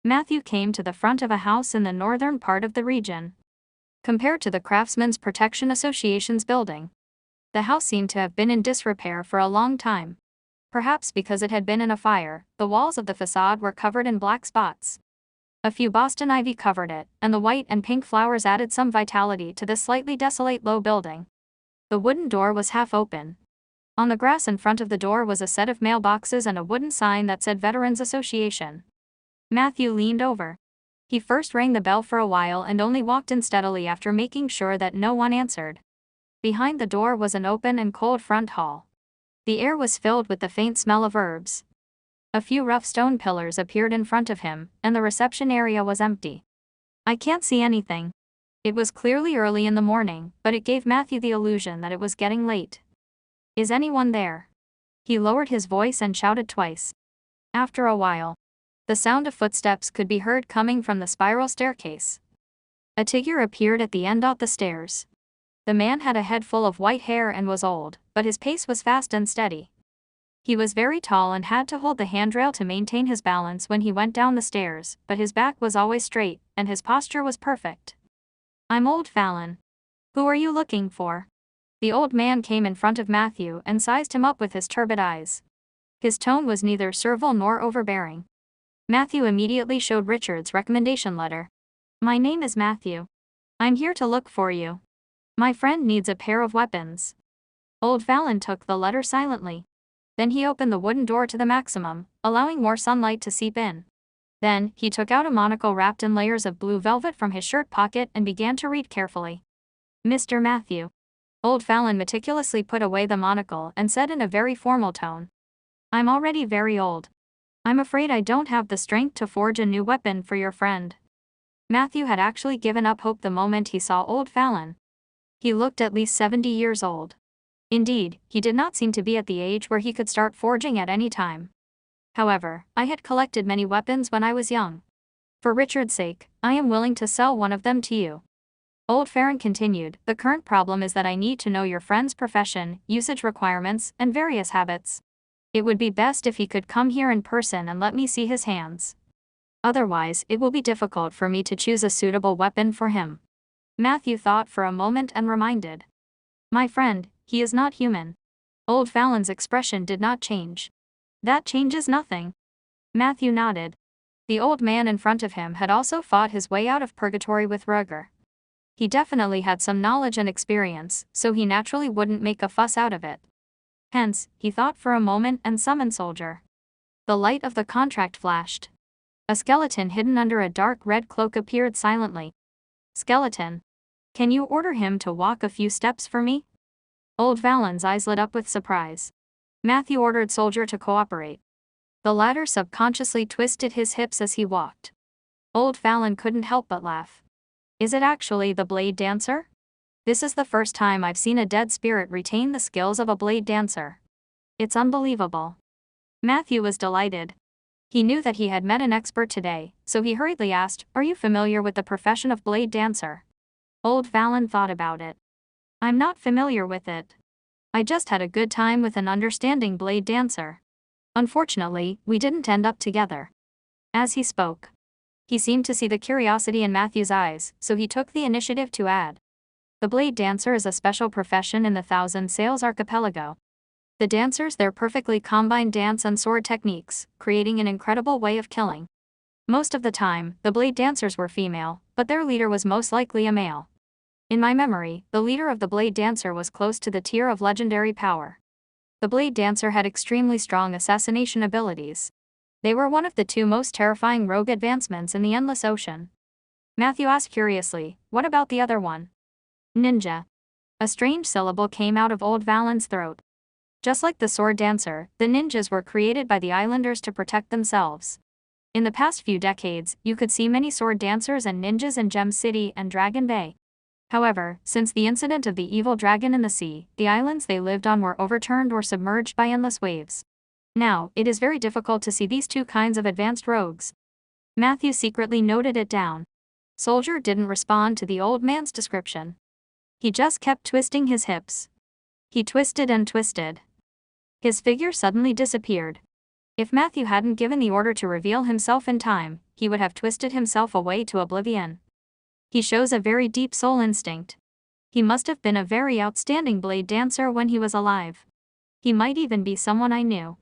S1: Matthew came to the front of a house in the northern part of the region. Compared to the Craftsmen's Protection Association's building, the house seemed to have been in disrepair for a long time. Perhaps because it had been in a fire, the walls of the facade were covered in black spots. A few Boston ivy covered it, and the white and pink flowers added some vitality to this slightly desolate low building. The wooden door was half open. On the grass in front of the door was a set of mailboxes and a wooden sign that said Veterans Association. Matthew leaned over. He first rang the bell for a while and only walked in steadily after making sure that no one answered. Behind the door was an open and cold front hall. The air was filled with the faint smell of herbs. A few rough stone pillars appeared in front of him, and the reception area was empty. "I can't see anything." It was clearly early in the morning, but it gave Matthew the illusion that it was getting late. "Is anyone there?" He lowered his voice and shouted twice. After a while, the sound of footsteps could be heard coming from the spiral staircase. A figure appeared at the end of the stairs. The man had a head full of white hair and was old, but his pace was fast and steady. He was very tall and had to hold the handrail to maintain his balance when he went down the stairs, but his back was always straight, and his posture was perfect. "I'm old Fallon. Who are you looking for?" The old man came in front of Matthew and sized him up with his turbid eyes. His tone was neither servile nor overbearing. Matthew immediately showed Richard's recommendation letter. "My name is Matthew. I'm here to look for you. My friend needs a pair of weapons." Old Fallon took the letter silently. Then he opened the wooden door to the maximum, allowing more sunlight to seep in. Then, he took out a monocle wrapped in layers of blue velvet from his shirt pocket and began to read carefully. "Mr. Matthew." Old Fallon meticulously put away the monocle and said in a very formal tone, "I'm already very old. I'm afraid I don't have the strength to forge a new weapon for your friend." Matthew had actually given up hope the moment he saw old Fallon. He looked at least 70 years old. Indeed, he did not seem to be at the age where he could start forging at any time. However, I had collected many weapons when I was young. For Richard's sake, I am willing to sell one of them to you. Old Farron continued, the current problem is that I need to know your friend's profession, usage requirements, and various habits. It would be best if he could come here in person and let me see his hands. Otherwise, it will be difficult for me to choose a suitable weapon for him. Matthew thought for a moment and reminded. My friend, he is not human. Old Fallon's expression did not change. That changes nothing. Matthew nodded. The old man in front of him had also fought his way out of purgatory with Rugger. He definitely had some knowledge and experience, so he naturally wouldn't make a fuss out of it. Hence, he thought for a moment and summoned Soldier. The light of the contract flashed. A skeleton hidden under a dark red cloak appeared silently. Skeleton. Can you order him to walk a few steps for me? Old Fallon's eyes lit up with surprise. Matthew ordered Soldier to cooperate. The latter subconsciously twisted his hips as he walked. Old Fallon couldn't help but laugh. Is it actually the blade dancer? This is the first time I've seen a dead spirit retain the skills of a blade dancer. It's unbelievable. Matthew was delighted. He knew that he had met an expert today, so he hurriedly asked, are you familiar with the profession of blade dancer? Old Fallon thought about it. I'm not familiar with it. I just had a good time with an understanding blade dancer. Unfortunately, we didn't end up together. As he spoke, he seemed to see the curiosity in Matthew's eyes, so he took the initiative to add. The blade dancer is a special profession in the Thousand Sails Archipelago. The dancers there perfectly combine dance and sword techniques, creating an incredible way of killing. Most of the time, the blade dancers were female, but their leader was most likely a male. In my memory, the leader of the blade dancer was close to the tier of legendary power. The blade dancer had extremely strong assassination abilities. They were one of the two most terrifying rogue advancements in the Endless Ocean. Matthew asked curiously, what about the other one? Ninja. A strange syllable came out of Old Fallon's throat. Just like the sword dancer, the ninjas were created by the islanders to protect themselves. In the past few decades, you could see many sword dancers and ninjas in Gem City and Dragon Bay. However, since the incident of the evil dragon in the sea, the islands they lived on were overturned or submerged by endless waves. Now, it is very difficult to see these two kinds of advanced rogues. Matthew secretly noted it down. Soldier didn't respond to the old man's description. He just kept twisting his hips. He twisted and twisted. His figure suddenly disappeared. If Matthew hadn't given the order to reveal himself in time, he would have twisted himself away to oblivion. He shows a very deep soul instinct. He must have been a very outstanding blade dancer when he was alive. He might even be someone I knew.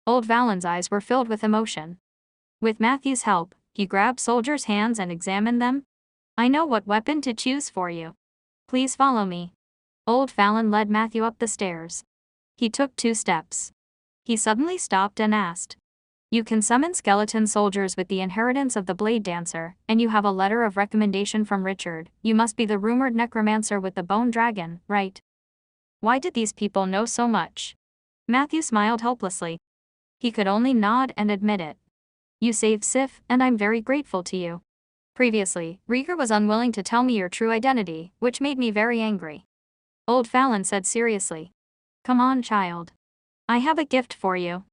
S1: Old Fallon's eyes were filled with emotion. With Matthew's help, he grabbed Soldier's hands and examined them. I know what weapon to choose for you. Please follow me. Old Fallon led Matthew up the stairs. He took 2 steps. He suddenly stopped and asked. You can summon skeleton soldiers with the inheritance of the blade dancer, and you have a letter of recommendation from Richard. You must be the rumored necromancer with the bone dragon, right? Why did these people know so much? Matthew smiled helplessly. He could only nod and admit it. You saved Sif, and I'm very grateful to you. Previously, Rieger was unwilling to tell me your true identity, which made me very angry. Old Fallon said seriously. Come on, child. I have a gift for you.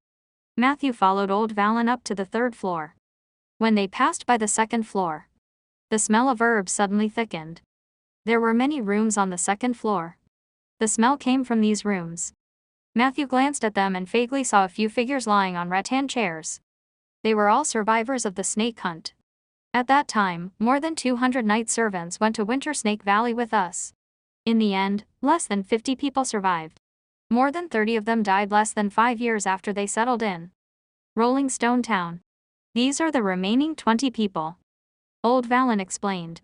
S1: Matthew followed Old Fallon up to the 3rd floor. When they passed by the 2nd floor, the smell of herbs suddenly thickened. There were many rooms on the 2nd floor. The smell came from these rooms. Matthew glanced at them and vaguely saw a few figures lying on rattan chairs. They were all survivors of the snake hunt. At that time, more than 200 night servants went to Winter Snake Valley with us. In the end, less than 50 people survived. More than 30 of them died less than 5 years after they settled in Rolling Stone Town. These are the remaining 20 people. Old Fallon explained.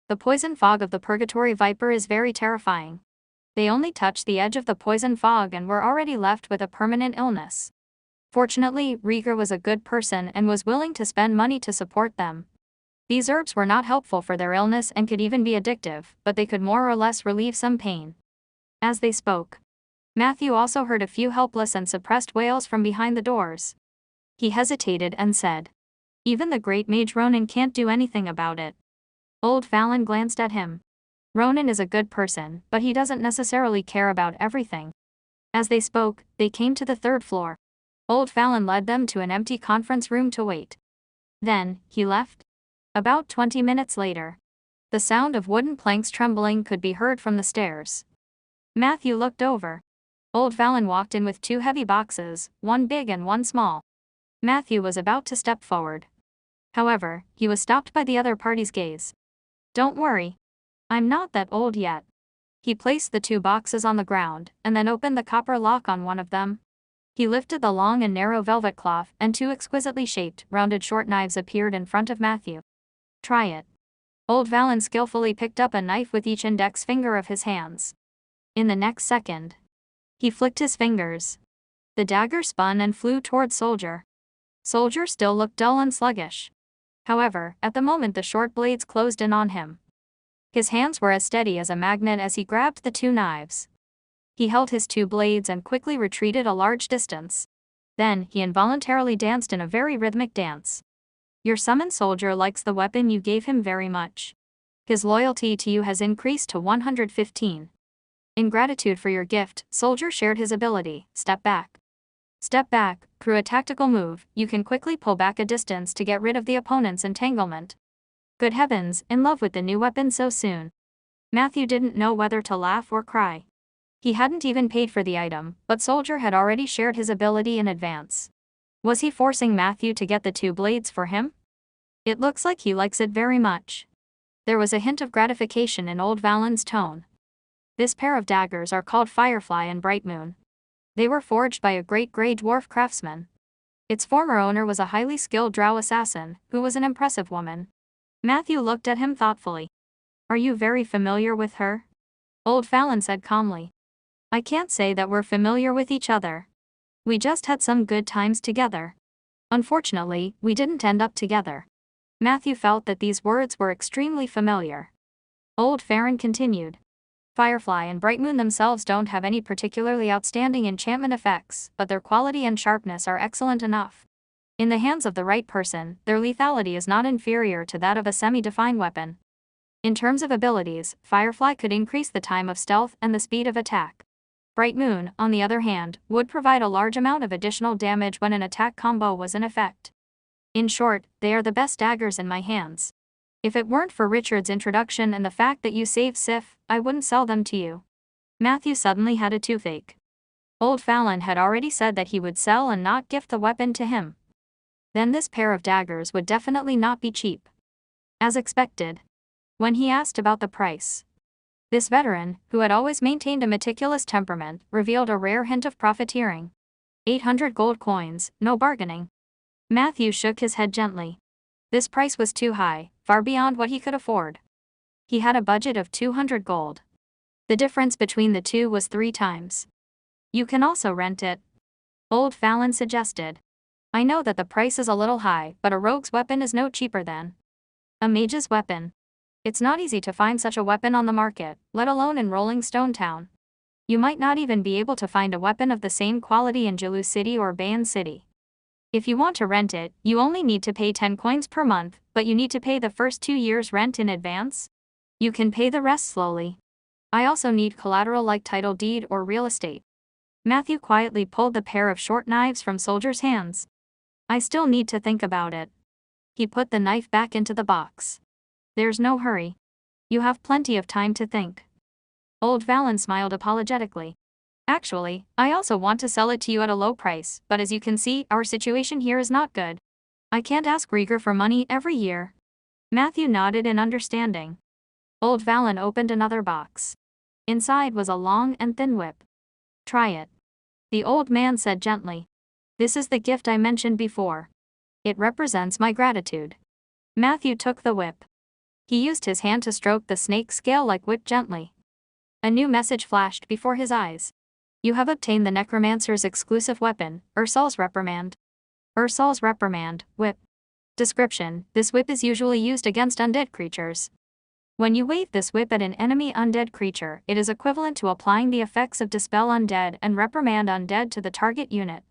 S1: The poison fog of the Purgatory Viper is very terrifying. They only touched the edge of the poison fog and were already left with a permanent illness. Fortunately, Rieger was a good person and was willing to spend money to support them. These herbs were not helpful for their illness and could even be addictive, but they could more or less relieve some pain. As they spoke, Matthew also heard a few helpless and suppressed wails from behind the doors. He hesitated and said, even the great mage Ronan can't do anything about it. Old Fallon glanced at him. Ronan is a good person, but he doesn't necessarily care about everything. As they spoke, they came to the third floor. Old Fallon led them to an empty conference room to wait. Then, he left. About 20 minutes later, the sound of wooden planks trembling could be heard from the stairs. Matthew looked over. Old Fallon walked in with 2 heavy boxes, one big and one small. Matthew was about to step forward. However, he was stopped by the other party's gaze. "Don't worry. I'm not that old yet." He placed the 2 boxes on the ground, and then opened the copper lock on one of them. He lifted the long and narrow velvet cloth, and 2 exquisitely shaped, rounded short knives appeared in front of Matthew. "Try it." Old Fallon skillfully picked up a knife with each index finger of his hands. In the next second, he flicked his fingers. The dagger spun and flew toward Soldier. Soldier still looked dull and sluggish. However, at the moment the short blades closed in on him. His hands were as steady as a magnet as he grabbed the 2 knives. He held his 2 blades and quickly retreated a large distance. Then, he involuntarily danced in a very rhythmic dance. Your summoned soldier likes the weapon you gave him very much. His loyalty to you has increased to 115. In gratitude for your gift, Soldier shared his ability, Step Back. Step back, through a tactical move, you can quickly pull back a distance to get rid of the opponent's entanglement. Good heavens, in love with the new weapon so soon. Matthew didn't know whether to laugh or cry. He hadn't even paid for the item, but Soldier had already shared his ability in advance. Was he forcing Matthew to get the 2 blades for him? It looks like he likes it very much. There was a hint of gratification in Old Fallon's tone. This pair of daggers are called Firefly and Bright Moon. They were forged by a great grey dwarf craftsman. Its former owner was a highly skilled drow assassin, who was an impressive woman. Matthew looked at him thoughtfully. "Are you very familiar with her?" Old Fallon said calmly. "I can't say that we're familiar with each other. We just had some good times together. Unfortunately, we didn't end up together." Matthew felt that these words were extremely familiar. Old Farron continued. Firefly and Bright Moon themselves don't have any particularly outstanding enchantment effects, but their quality and sharpness are excellent enough. In the hands of the right person, their lethality is not inferior to that of a semi-defined weapon. In terms of abilities, Firefly could increase the time of stealth and the speed of attack. Bright Moon, on the other hand, would provide a large amount of additional damage when an attack combo was in effect. In short, they are the best daggers in my hands. If it weren't for Richard's introduction and the fact that you saved Sif, I wouldn't sell them to you. Matthew suddenly had a toothache. Old Fallon had already said that he would sell and not gift the weapon to him. Then this pair of daggers would definitely not be cheap. As expected. When he asked about the price, this veteran, who had always maintained a meticulous temperament, revealed a rare hint of profiteering. 800 gold coins, no bargaining. Matthew shook his head gently. This price was too high, far beyond what he could afford. He had a budget of 200 gold. The difference between the two was 3 times. You can also rent it. Old Fallon suggested. I know that the price is a little high, but a rogue's weapon is no cheaper than a mage's weapon. It's not easy to find such a weapon on the market, let alone in Rolling Stone Town. You might not even be able to find a weapon of the same quality in Jalu City or Bayan City. If you want to rent it, you only need to pay 10 coins per month, but you need to pay the first 2 years' rent in advance. You can pay the rest slowly. I also need collateral like title deed or real estate. Matthew quietly pulled the pair of short knives from Soldier's hands. I still need to think about it. He put the knife back into the box. There's no hurry. You have plenty of time to think. Old Fallon smiled apologetically. Actually, I also want to sell it to you at a low price, but as you can see, our situation here is not good. I can't ask Rieger for money every year. Matthew nodded in understanding. Old Fallon opened another box. Inside was a long and thin whip. Try it. The old man said gently. This is the gift I mentioned before. It represents my gratitude. Matthew took the whip. He used his hand to stroke the snake scale-like whip gently. A new message flashed before his eyes. You have obtained the necromancer's exclusive weapon, Ursul's Reprimand. Ursul's Reprimand, whip. Description: this whip is usually used against undead creatures. When you wave this whip at an enemy undead creature, it is equivalent to applying the effects of Dispel Undead and Reprimand Undead to the target unit.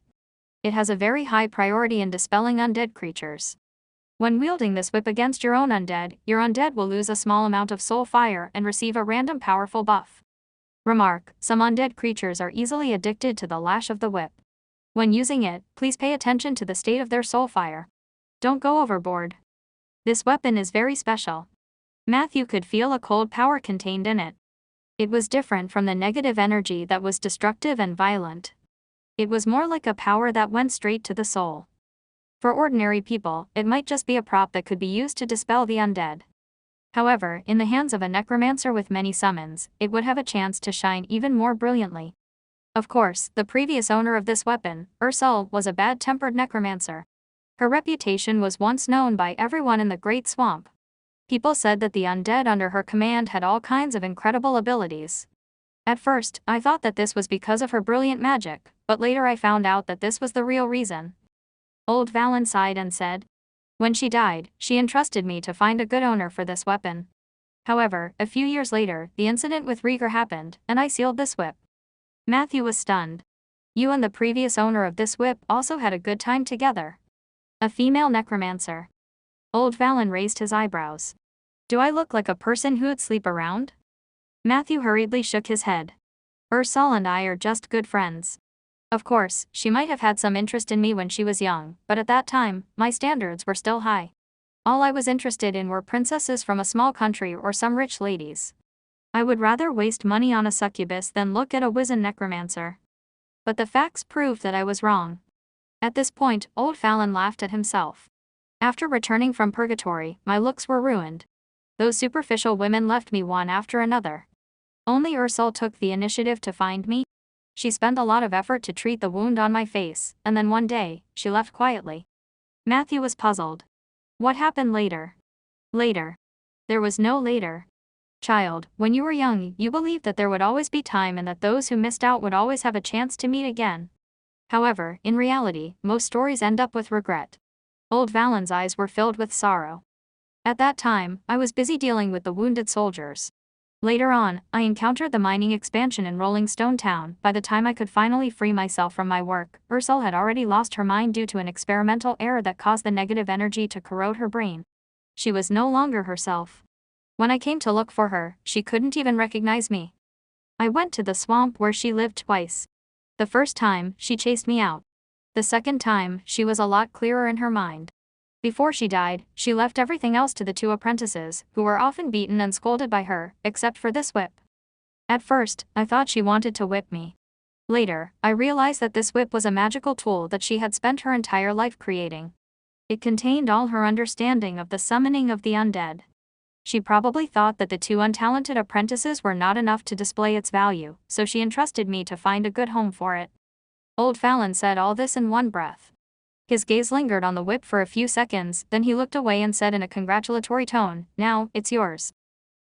S1: It has a very high priority in dispelling undead creatures. When wielding this whip against your own undead will lose a small amount of soul fire and receive a random powerful buff. Remark: some undead creatures are easily addicted to the lash of the whip. When using it, please pay attention to the state of their soul fire. Don't go overboard. This weapon is very special. Matthew could feel a cold power contained in it. It was different from the negative energy that was destructive and violent. It was more like a power that went straight to the soul. For ordinary people, it might just be a prop that could be used to dispel the undead. However, in the hands of a necromancer with many summons, it would have a chance to shine even more brilliantly. Of course, the previous owner of this weapon, Ursula, was a bad-tempered necromancer. Her reputation was once known by everyone in the Great Swamp. People said that the undead under her command had all kinds of incredible abilities. At first, I thought that this was because of her brilliant magic, but later I found out that this was the real reason. Old Valen sighed and said, when she died, she entrusted me to find a good owner for this weapon. However, a few years later, the incident with Rieger happened, and I sealed this whip. Matthew was stunned. You and the previous owner of this whip also had a good time together. A female necromancer. Old Valen raised his eyebrows. Do I look like a person who would sleep around? Matthew hurriedly shook his head. Ursula and I are just good friends. Of course, she might have had some interest in me when she was young, but at that time, my standards were still high. All I was interested in were princesses from a small country or some rich ladies. I would rather waste money on a succubus than look at a wizened necromancer. But the facts proved that I was wrong. At this point, old Valen laughed at himself. After returning from purgatory, my looks were ruined. Those superficial women left me one after another. Only Ursula took the initiative to find me. She spent a lot of effort to treat the wound on my face, and then one day, she left quietly. Matthew was puzzled. What happened later? Later. There was no later. Child, when you were young, you believed that there would always be time and that those who missed out would always have a chance to meet again. However, in reality, most stories end up with regret. Old Valen's eyes were filled with sorrow. At that time, I was busy dealing with the wounded soldiers. Later on, I encountered the mining expansion in Rolling Stone Town. By the time I could finally free myself from my work, Ursula had already lost her mind due to an experimental error that caused the negative energy to corrode her brain. She was no longer herself. When I came to look for her, she couldn't even recognize me. I went to the swamp where she lived twice. The first time, she chased me out. The second time, she was a lot clearer in her mind. Before she died, she left everything else to the two apprentices, who were often beaten and scolded by her, except for this whip. At first, I thought she wanted to whip me. Later, I realized that this whip was a magical tool that she had spent her entire life creating. It contained all her understanding of the summoning of the undead. She probably thought that the two untalented apprentices were not enough to display its value, so she entrusted me to find a good home for it. Old Valen said all this in one breath. His gaze lingered on the whip for a few seconds, then he looked away and said in a congratulatory tone, "Now, it's yours."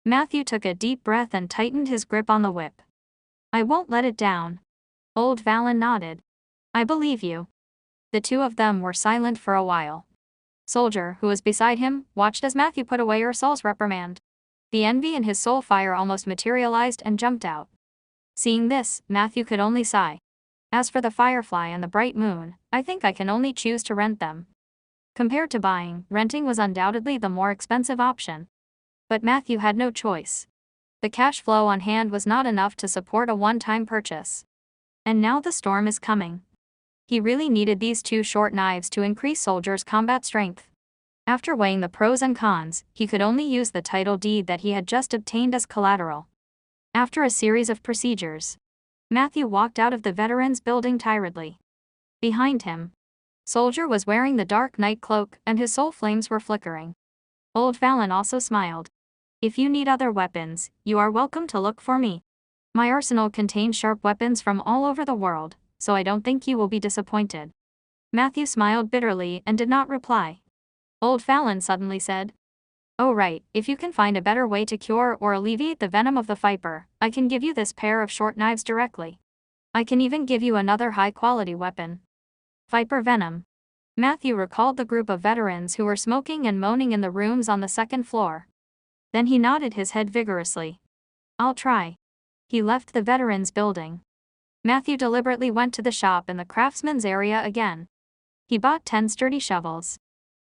S1: Matthew took a deep breath and tightened his grip on the whip. "I won't let it down." Old Valen nodded. "I believe you." The two of them were silent for a while. Soldier, who was beside him, watched as Matthew put away Ursula's reprimand. The envy in his soul fire almost materialized and jumped out. Seeing this, Matthew could only sigh. As for the firefly and the bright moon, I think I can only choose to rent them. Compared to buying, renting was undoubtedly the more expensive option. But Matthew had no choice. The cash flow on hand was not enough to support a one-time purchase. And now the storm is coming. He really needed these two short knives to increase soldiers' combat strength. After weighing the pros and cons, he could only use the title deed that he had just obtained as collateral. After a series of procedures, Matthew walked out of the veterans' building tiredly. Behind him, Soldier was wearing the dark night cloak, and his soul flames were flickering. Old Valen also smiled. "If you need other weapons, you are welcome to look for me. My arsenal contains sharp weapons from all over the world, so I don't think you will be disappointed." Matthew smiled bitterly and did not reply. Old Valen suddenly said, "Oh right, if you can find a better way to cure or alleviate the venom of the viper, I can give you this pair of short knives directly. I can even give you another high-quality weapon." Viper venom. Matthew recalled the group of veterans who were smoking and moaning in the rooms on the second floor. Then he nodded his head vigorously. "I'll try." He left the veterans' building. Matthew deliberately went to the shop in the craftsman's area again. He bought 10 sturdy shovels.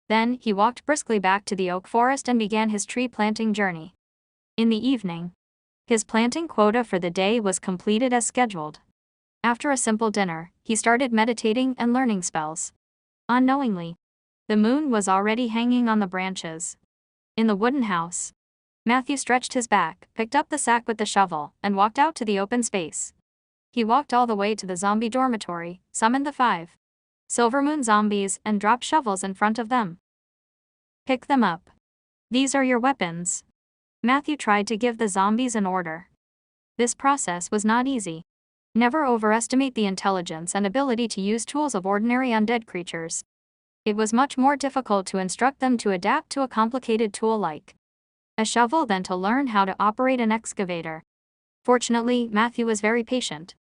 S1: Then, he walked briskly back to the oak forest and began his tree planting journey. In the evening, His planting quota for the day was completed as scheduled. After a simple dinner, he started meditating and learning spells. Unknowingly, the moon was already hanging on the branches. In the wooden house, Matthew stretched his back, picked up the sack with the shovel, and walked out to the open space. He walked all the way to the zombie dormitory, summoned the 5 silver moon zombies, and dropped shovels in front of them. Pick them up. These are your weapons. Matthew tried to give the zombies an order. This process was not easy. Never overestimate the intelligence and ability to use tools of ordinary undead creatures. It was much more difficult to instruct them to adapt to a complicated tool like a shovel than to learn how to operate an excavator. Fortunately, Matthew was very patient.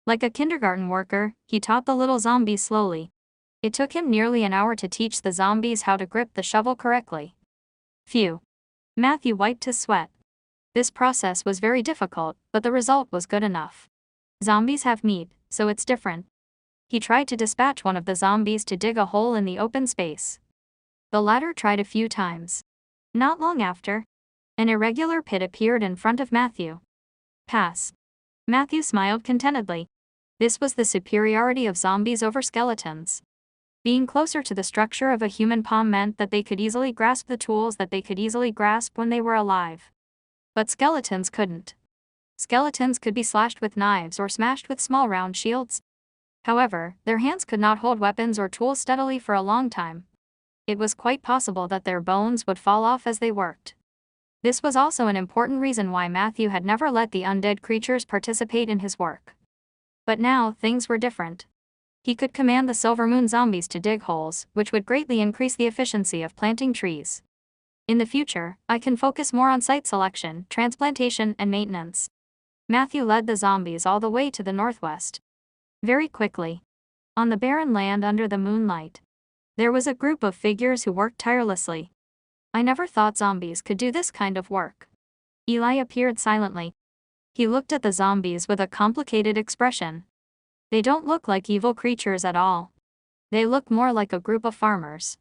S1: Like a kindergarten worker, he taught the little zombies slowly. It took him nearly an hour to teach the zombies how to grip the shovel correctly. Phew. Matthew wiped his sweat. This process was very difficult, but the result was good enough. Zombies have meat, so it's different. He tried to dispatch one of the zombies to dig a hole in the open space. The latter tried a few times. Not long after, an irregular pit appeared in front of Matthew. Pass. Matthew smiled contentedly. This was the superiority of zombies over skeletons. Being closer to the structure of a human palm meant that they could easily grasp the tools that they could easily grasp when they were alive. But skeletons couldn't. Skeletons could be slashed with knives or smashed with small round shields. However, their hands could not hold weapons or tools steadily for a long time. It was quite possible that their bones would fall off as they worked. This was also an important reason why Matthew had never let the undead creatures participate in his work. But now, things were different. He could command the Silver Moon zombies to dig holes, which would greatly increase the efficiency of planting trees. In the future, I can focus more on site selection, transplantation, and maintenance. Matthew led the zombies all the way to the northwest. Very quickly, on the barren land under the moonlight, there was a group of figures who worked tirelessly. I never thought zombies could do this kind of work. Eli appeared silently. He looked at the zombies with a complicated expression. They don't look like evil creatures at all. They look more like a group of farmers.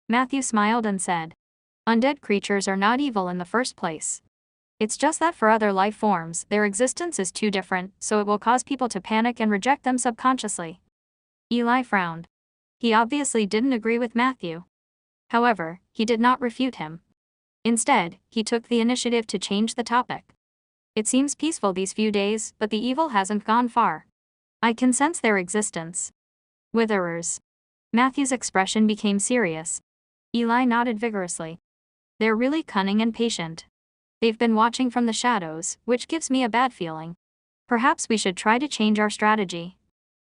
S1: Matthew smiled and said, "Undead creatures are not evil in the first place. It's just that for other life forms, their existence is too different, so it will cause people to panic and reject them subconsciously." Eli frowned. He obviously didn't agree with Matthew. However, he did not refute him. Instead, he took the initiative to change the topic. "It seems peaceful these few days, but the evil hasn't gone far. I can sense their existence." Witherers. Matthew's expression became serious. Eli nodded vigorously. "They're really cunning and patient. They've been watching from the shadows, which gives me a bad feeling. Perhaps we should try to change our strategy.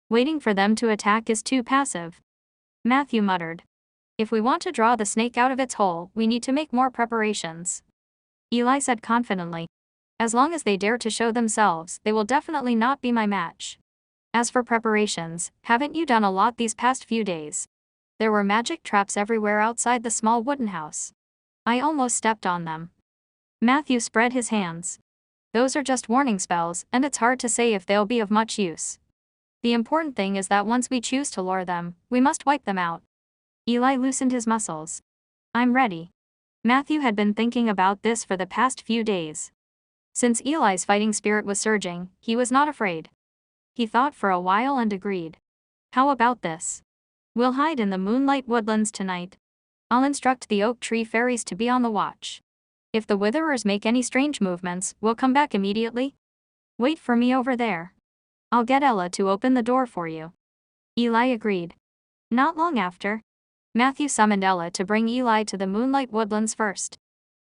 S1: Waiting for them to attack is too passive." Matthew muttered. "If we want to draw the snake out of its hole, we need to make more preparations." Eli said confidently, "As long as they dare to show themselves, they will definitely not be my match. As for preparations, haven't you done a lot these past few days? There were magic traps everywhere outside the small wooden house. I almost stepped on them." Matthew spread his hands. "Those are just warning spells, and it's hard to say if they'll be of much use. The important thing is that once we choose to lure them, we must wipe them out." Eli loosened his muscles. "I'm ready." Matthew had been thinking about this for the past few days. Since Eli's fighting spirit was surging, he was not afraid. He thought for a while and agreed. "How about this? We'll hide in the moonlight woodlands tonight. I'll instruct the oak tree fairies to be on the watch. If the witherers make any strange movements, we'll come back immediately. Wait for me over there. I'll get Ella to open the door for you." Eli agreed. Not long after, Matthew summoned Ella to bring Eli to the moonlight woodlands first.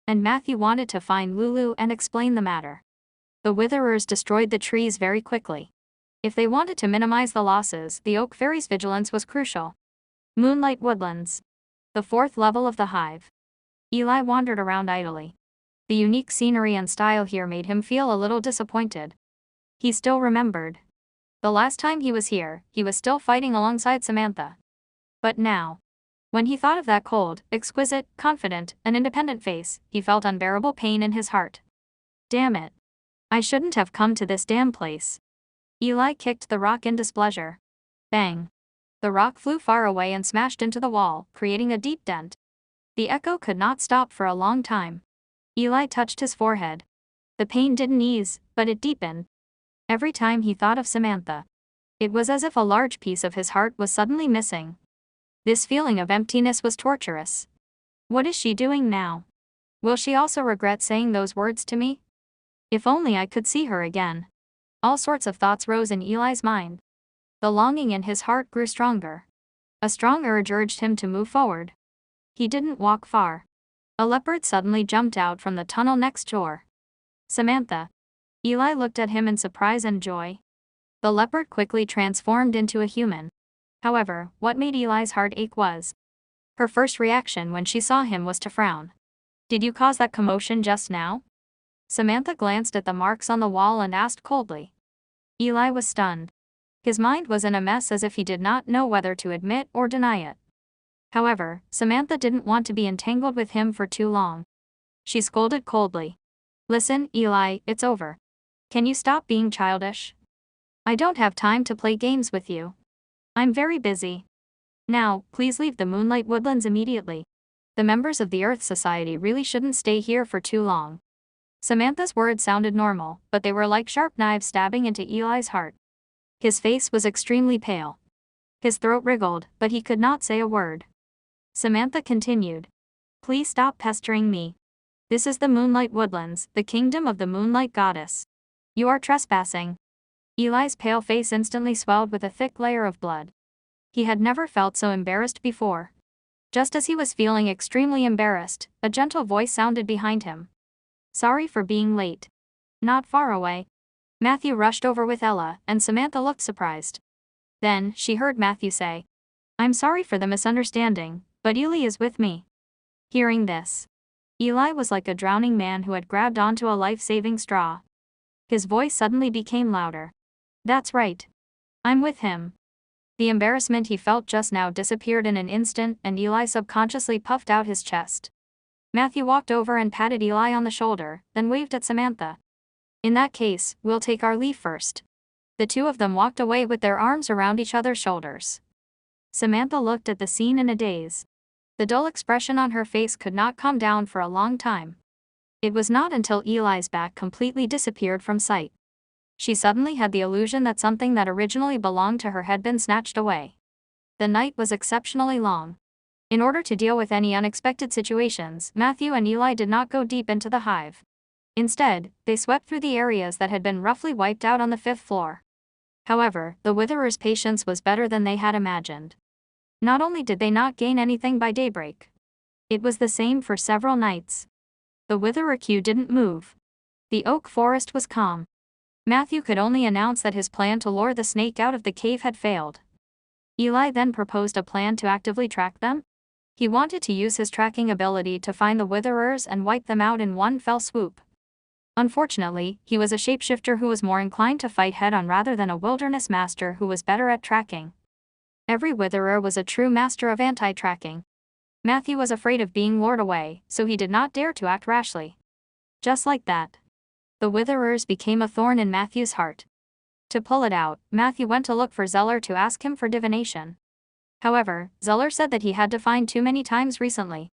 S1: And Matthew wanted to find Lulu and explain the matter. The witherers destroyed the trees very quickly. If they wanted to minimize the losses, the oak fairy's vigilance was crucial. Moonlight woodlands. The 4th level of the hive. Eli wandered around idly. The unique scenery and style here made him feel a little disappointed. He still remembered. The last time he was here, he was still fighting alongside Samantha. But now, when he thought of that cold, exquisite, confident, and independent face, he felt unbearable pain in his heart. Damn it. I shouldn't have come to this damn place. Eli kicked the rock in displeasure. Bang. The rock flew far away and smashed into the wall, creating a deep dent. The echo could not stop for a long time. Eli touched his forehead. The pain didn't ease, but it deepened. Every time he thought of Samantha, it was as if a large piece of his heart was suddenly missing. This feeling of emptiness was torturous. What is she doing now? Will she also regret saying those words to me? If only I could see her again. All sorts of thoughts rose in Eli's mind. The longing in his heart grew stronger. A strong urge urged him to move forward. He didn't walk far. A leopard suddenly jumped out from the tunnel next door. Samantha. Eli looked at him in surprise and joy. The leopard quickly transformed into a human. However, what made Eli's heart ache was her first reaction when she saw him was to frown. Did you cause that commotion just now? Samantha glanced at the marks on the wall and asked coldly. Eli was stunned. His mind was in a mess as if he did not know whether to admit or deny it. However, Samantha didn't want to be entangled with him for too long. She scolded coldly. Listen, Eli, it's over. Can you stop being childish? I don't have time to play games with you. I'm very busy. Now, please leave the Moonlight Woodlands immediately. The members of the Earth Society really shouldn't stay here for too long. Samantha's words sounded normal, but they were like sharp knives stabbing into Eli's heart. His face was extremely pale. His throat wriggled, but he could not say a word. Samantha continued. Please stop pestering me. This is the Moonlight Woodlands, the kingdom of the Moonlight Goddess. You are trespassing. Eli's pale face instantly swelled with a thick layer of blood. He had never felt so embarrassed before. Just as he was feeling extremely embarrassed, a gentle voice sounded behind him. Sorry for being late. Not far away. Matthew rushed over with Ella, and Samantha looked surprised. Then, she heard Matthew say, I'm sorry for the misunderstanding, but Eli is with me. Hearing this, Eli was like a drowning man who had grabbed onto a life-saving straw. His voice suddenly became louder. That's right. I'm with him. The embarrassment he felt just now disappeared in an instant, and Eli subconsciously puffed out his chest. Matthew walked over and patted Eli on the shoulder, then waved at Samantha. In that case, we'll take our leave first. The two of them walked away with their arms around each other's shoulders. Samantha looked at the scene in a daze. The dull expression on her face could not calm down for a long time. It was not until Eli's back completely disappeared from sight. She suddenly had the illusion that something that originally belonged to her had been snatched away. The night was exceptionally long. In order to deal with any unexpected situations, Matthew and Eli did not go deep into the hive. Instead, they swept through the areas that had been roughly wiped out on the 5th floor. However, the Witherer's patience was better than they had imagined. Not only did they not gain anything by daybreak, it was the same for several nights. The Witherer queue didn't move. The oak forest was calm. Matthew could only announce that his plan to lure the snake out of the cave had failed. Eli then proposed a plan to actively track them. He wanted to use his tracking ability to find the Witherers and wipe them out in one fell swoop. Unfortunately, he was a shapeshifter who was more inclined to fight head-on rather than a wilderness master who was better at tracking. Every Witherer was a true master of anti-tracking. Matthew was afraid of being lured away, so he did not dare to act rashly. Just like that, the Witherers became a thorn in Matthew's heart. To pull it out, Matthew went to look for Zeller to ask him for divination. However, Zeller said that he had defined too many times recently.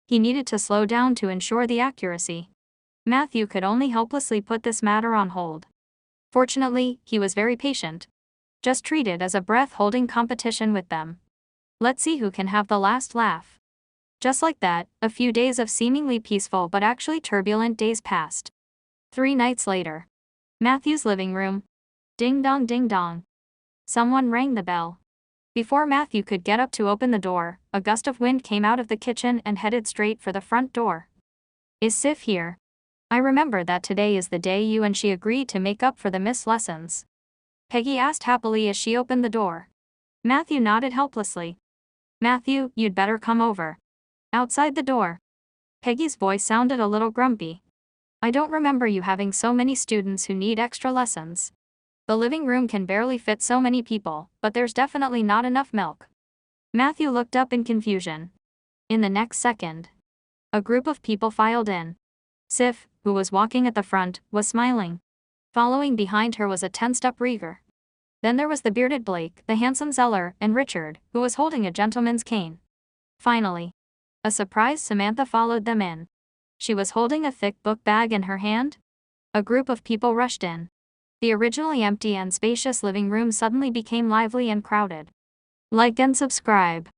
S1: He needed to slow down to ensure the accuracy. Matthew could only helplessly put this matter on hold. Fortunately, he was very patient. Just treat it as a breath-holding competition with them. Let's see who can have the last laugh. Just like that, a few days of seemingly peaceful but actually turbulent days passed. 3 nights later. Matthew's living room. Ding dong ding dong. Someone rang the bell. Before Matthew could get up to open the door, a gust of wind came out of the kitchen and headed straight for the front door. Is Sif here? I remember that today is the day you and she agreed to make up for the missed lessons. Peggy asked happily as she opened the door. Matthew nodded helplessly. Matthew, you'd better come over. Outside the door. Peggy's voice sounded a little grumpy. I don't remember you having so many students who need extra lessons. The living room can barely fit so many people, but there's definitely not enough milk. Matthew looked up in confusion. In the next second, a group of people filed in. Sif, who was walking at the front, was smiling. Following behind her was a tensed-up Rieger. Then there was the bearded Blake, the handsome Zeller, and Richard, who was holding a gentleman's cane. Finally, a surprised Samantha followed them in. She was holding a thick book bag in her hand. A group of people rushed in. The originally empty and spacious living room suddenly became lively and crowded. Like and subscribe.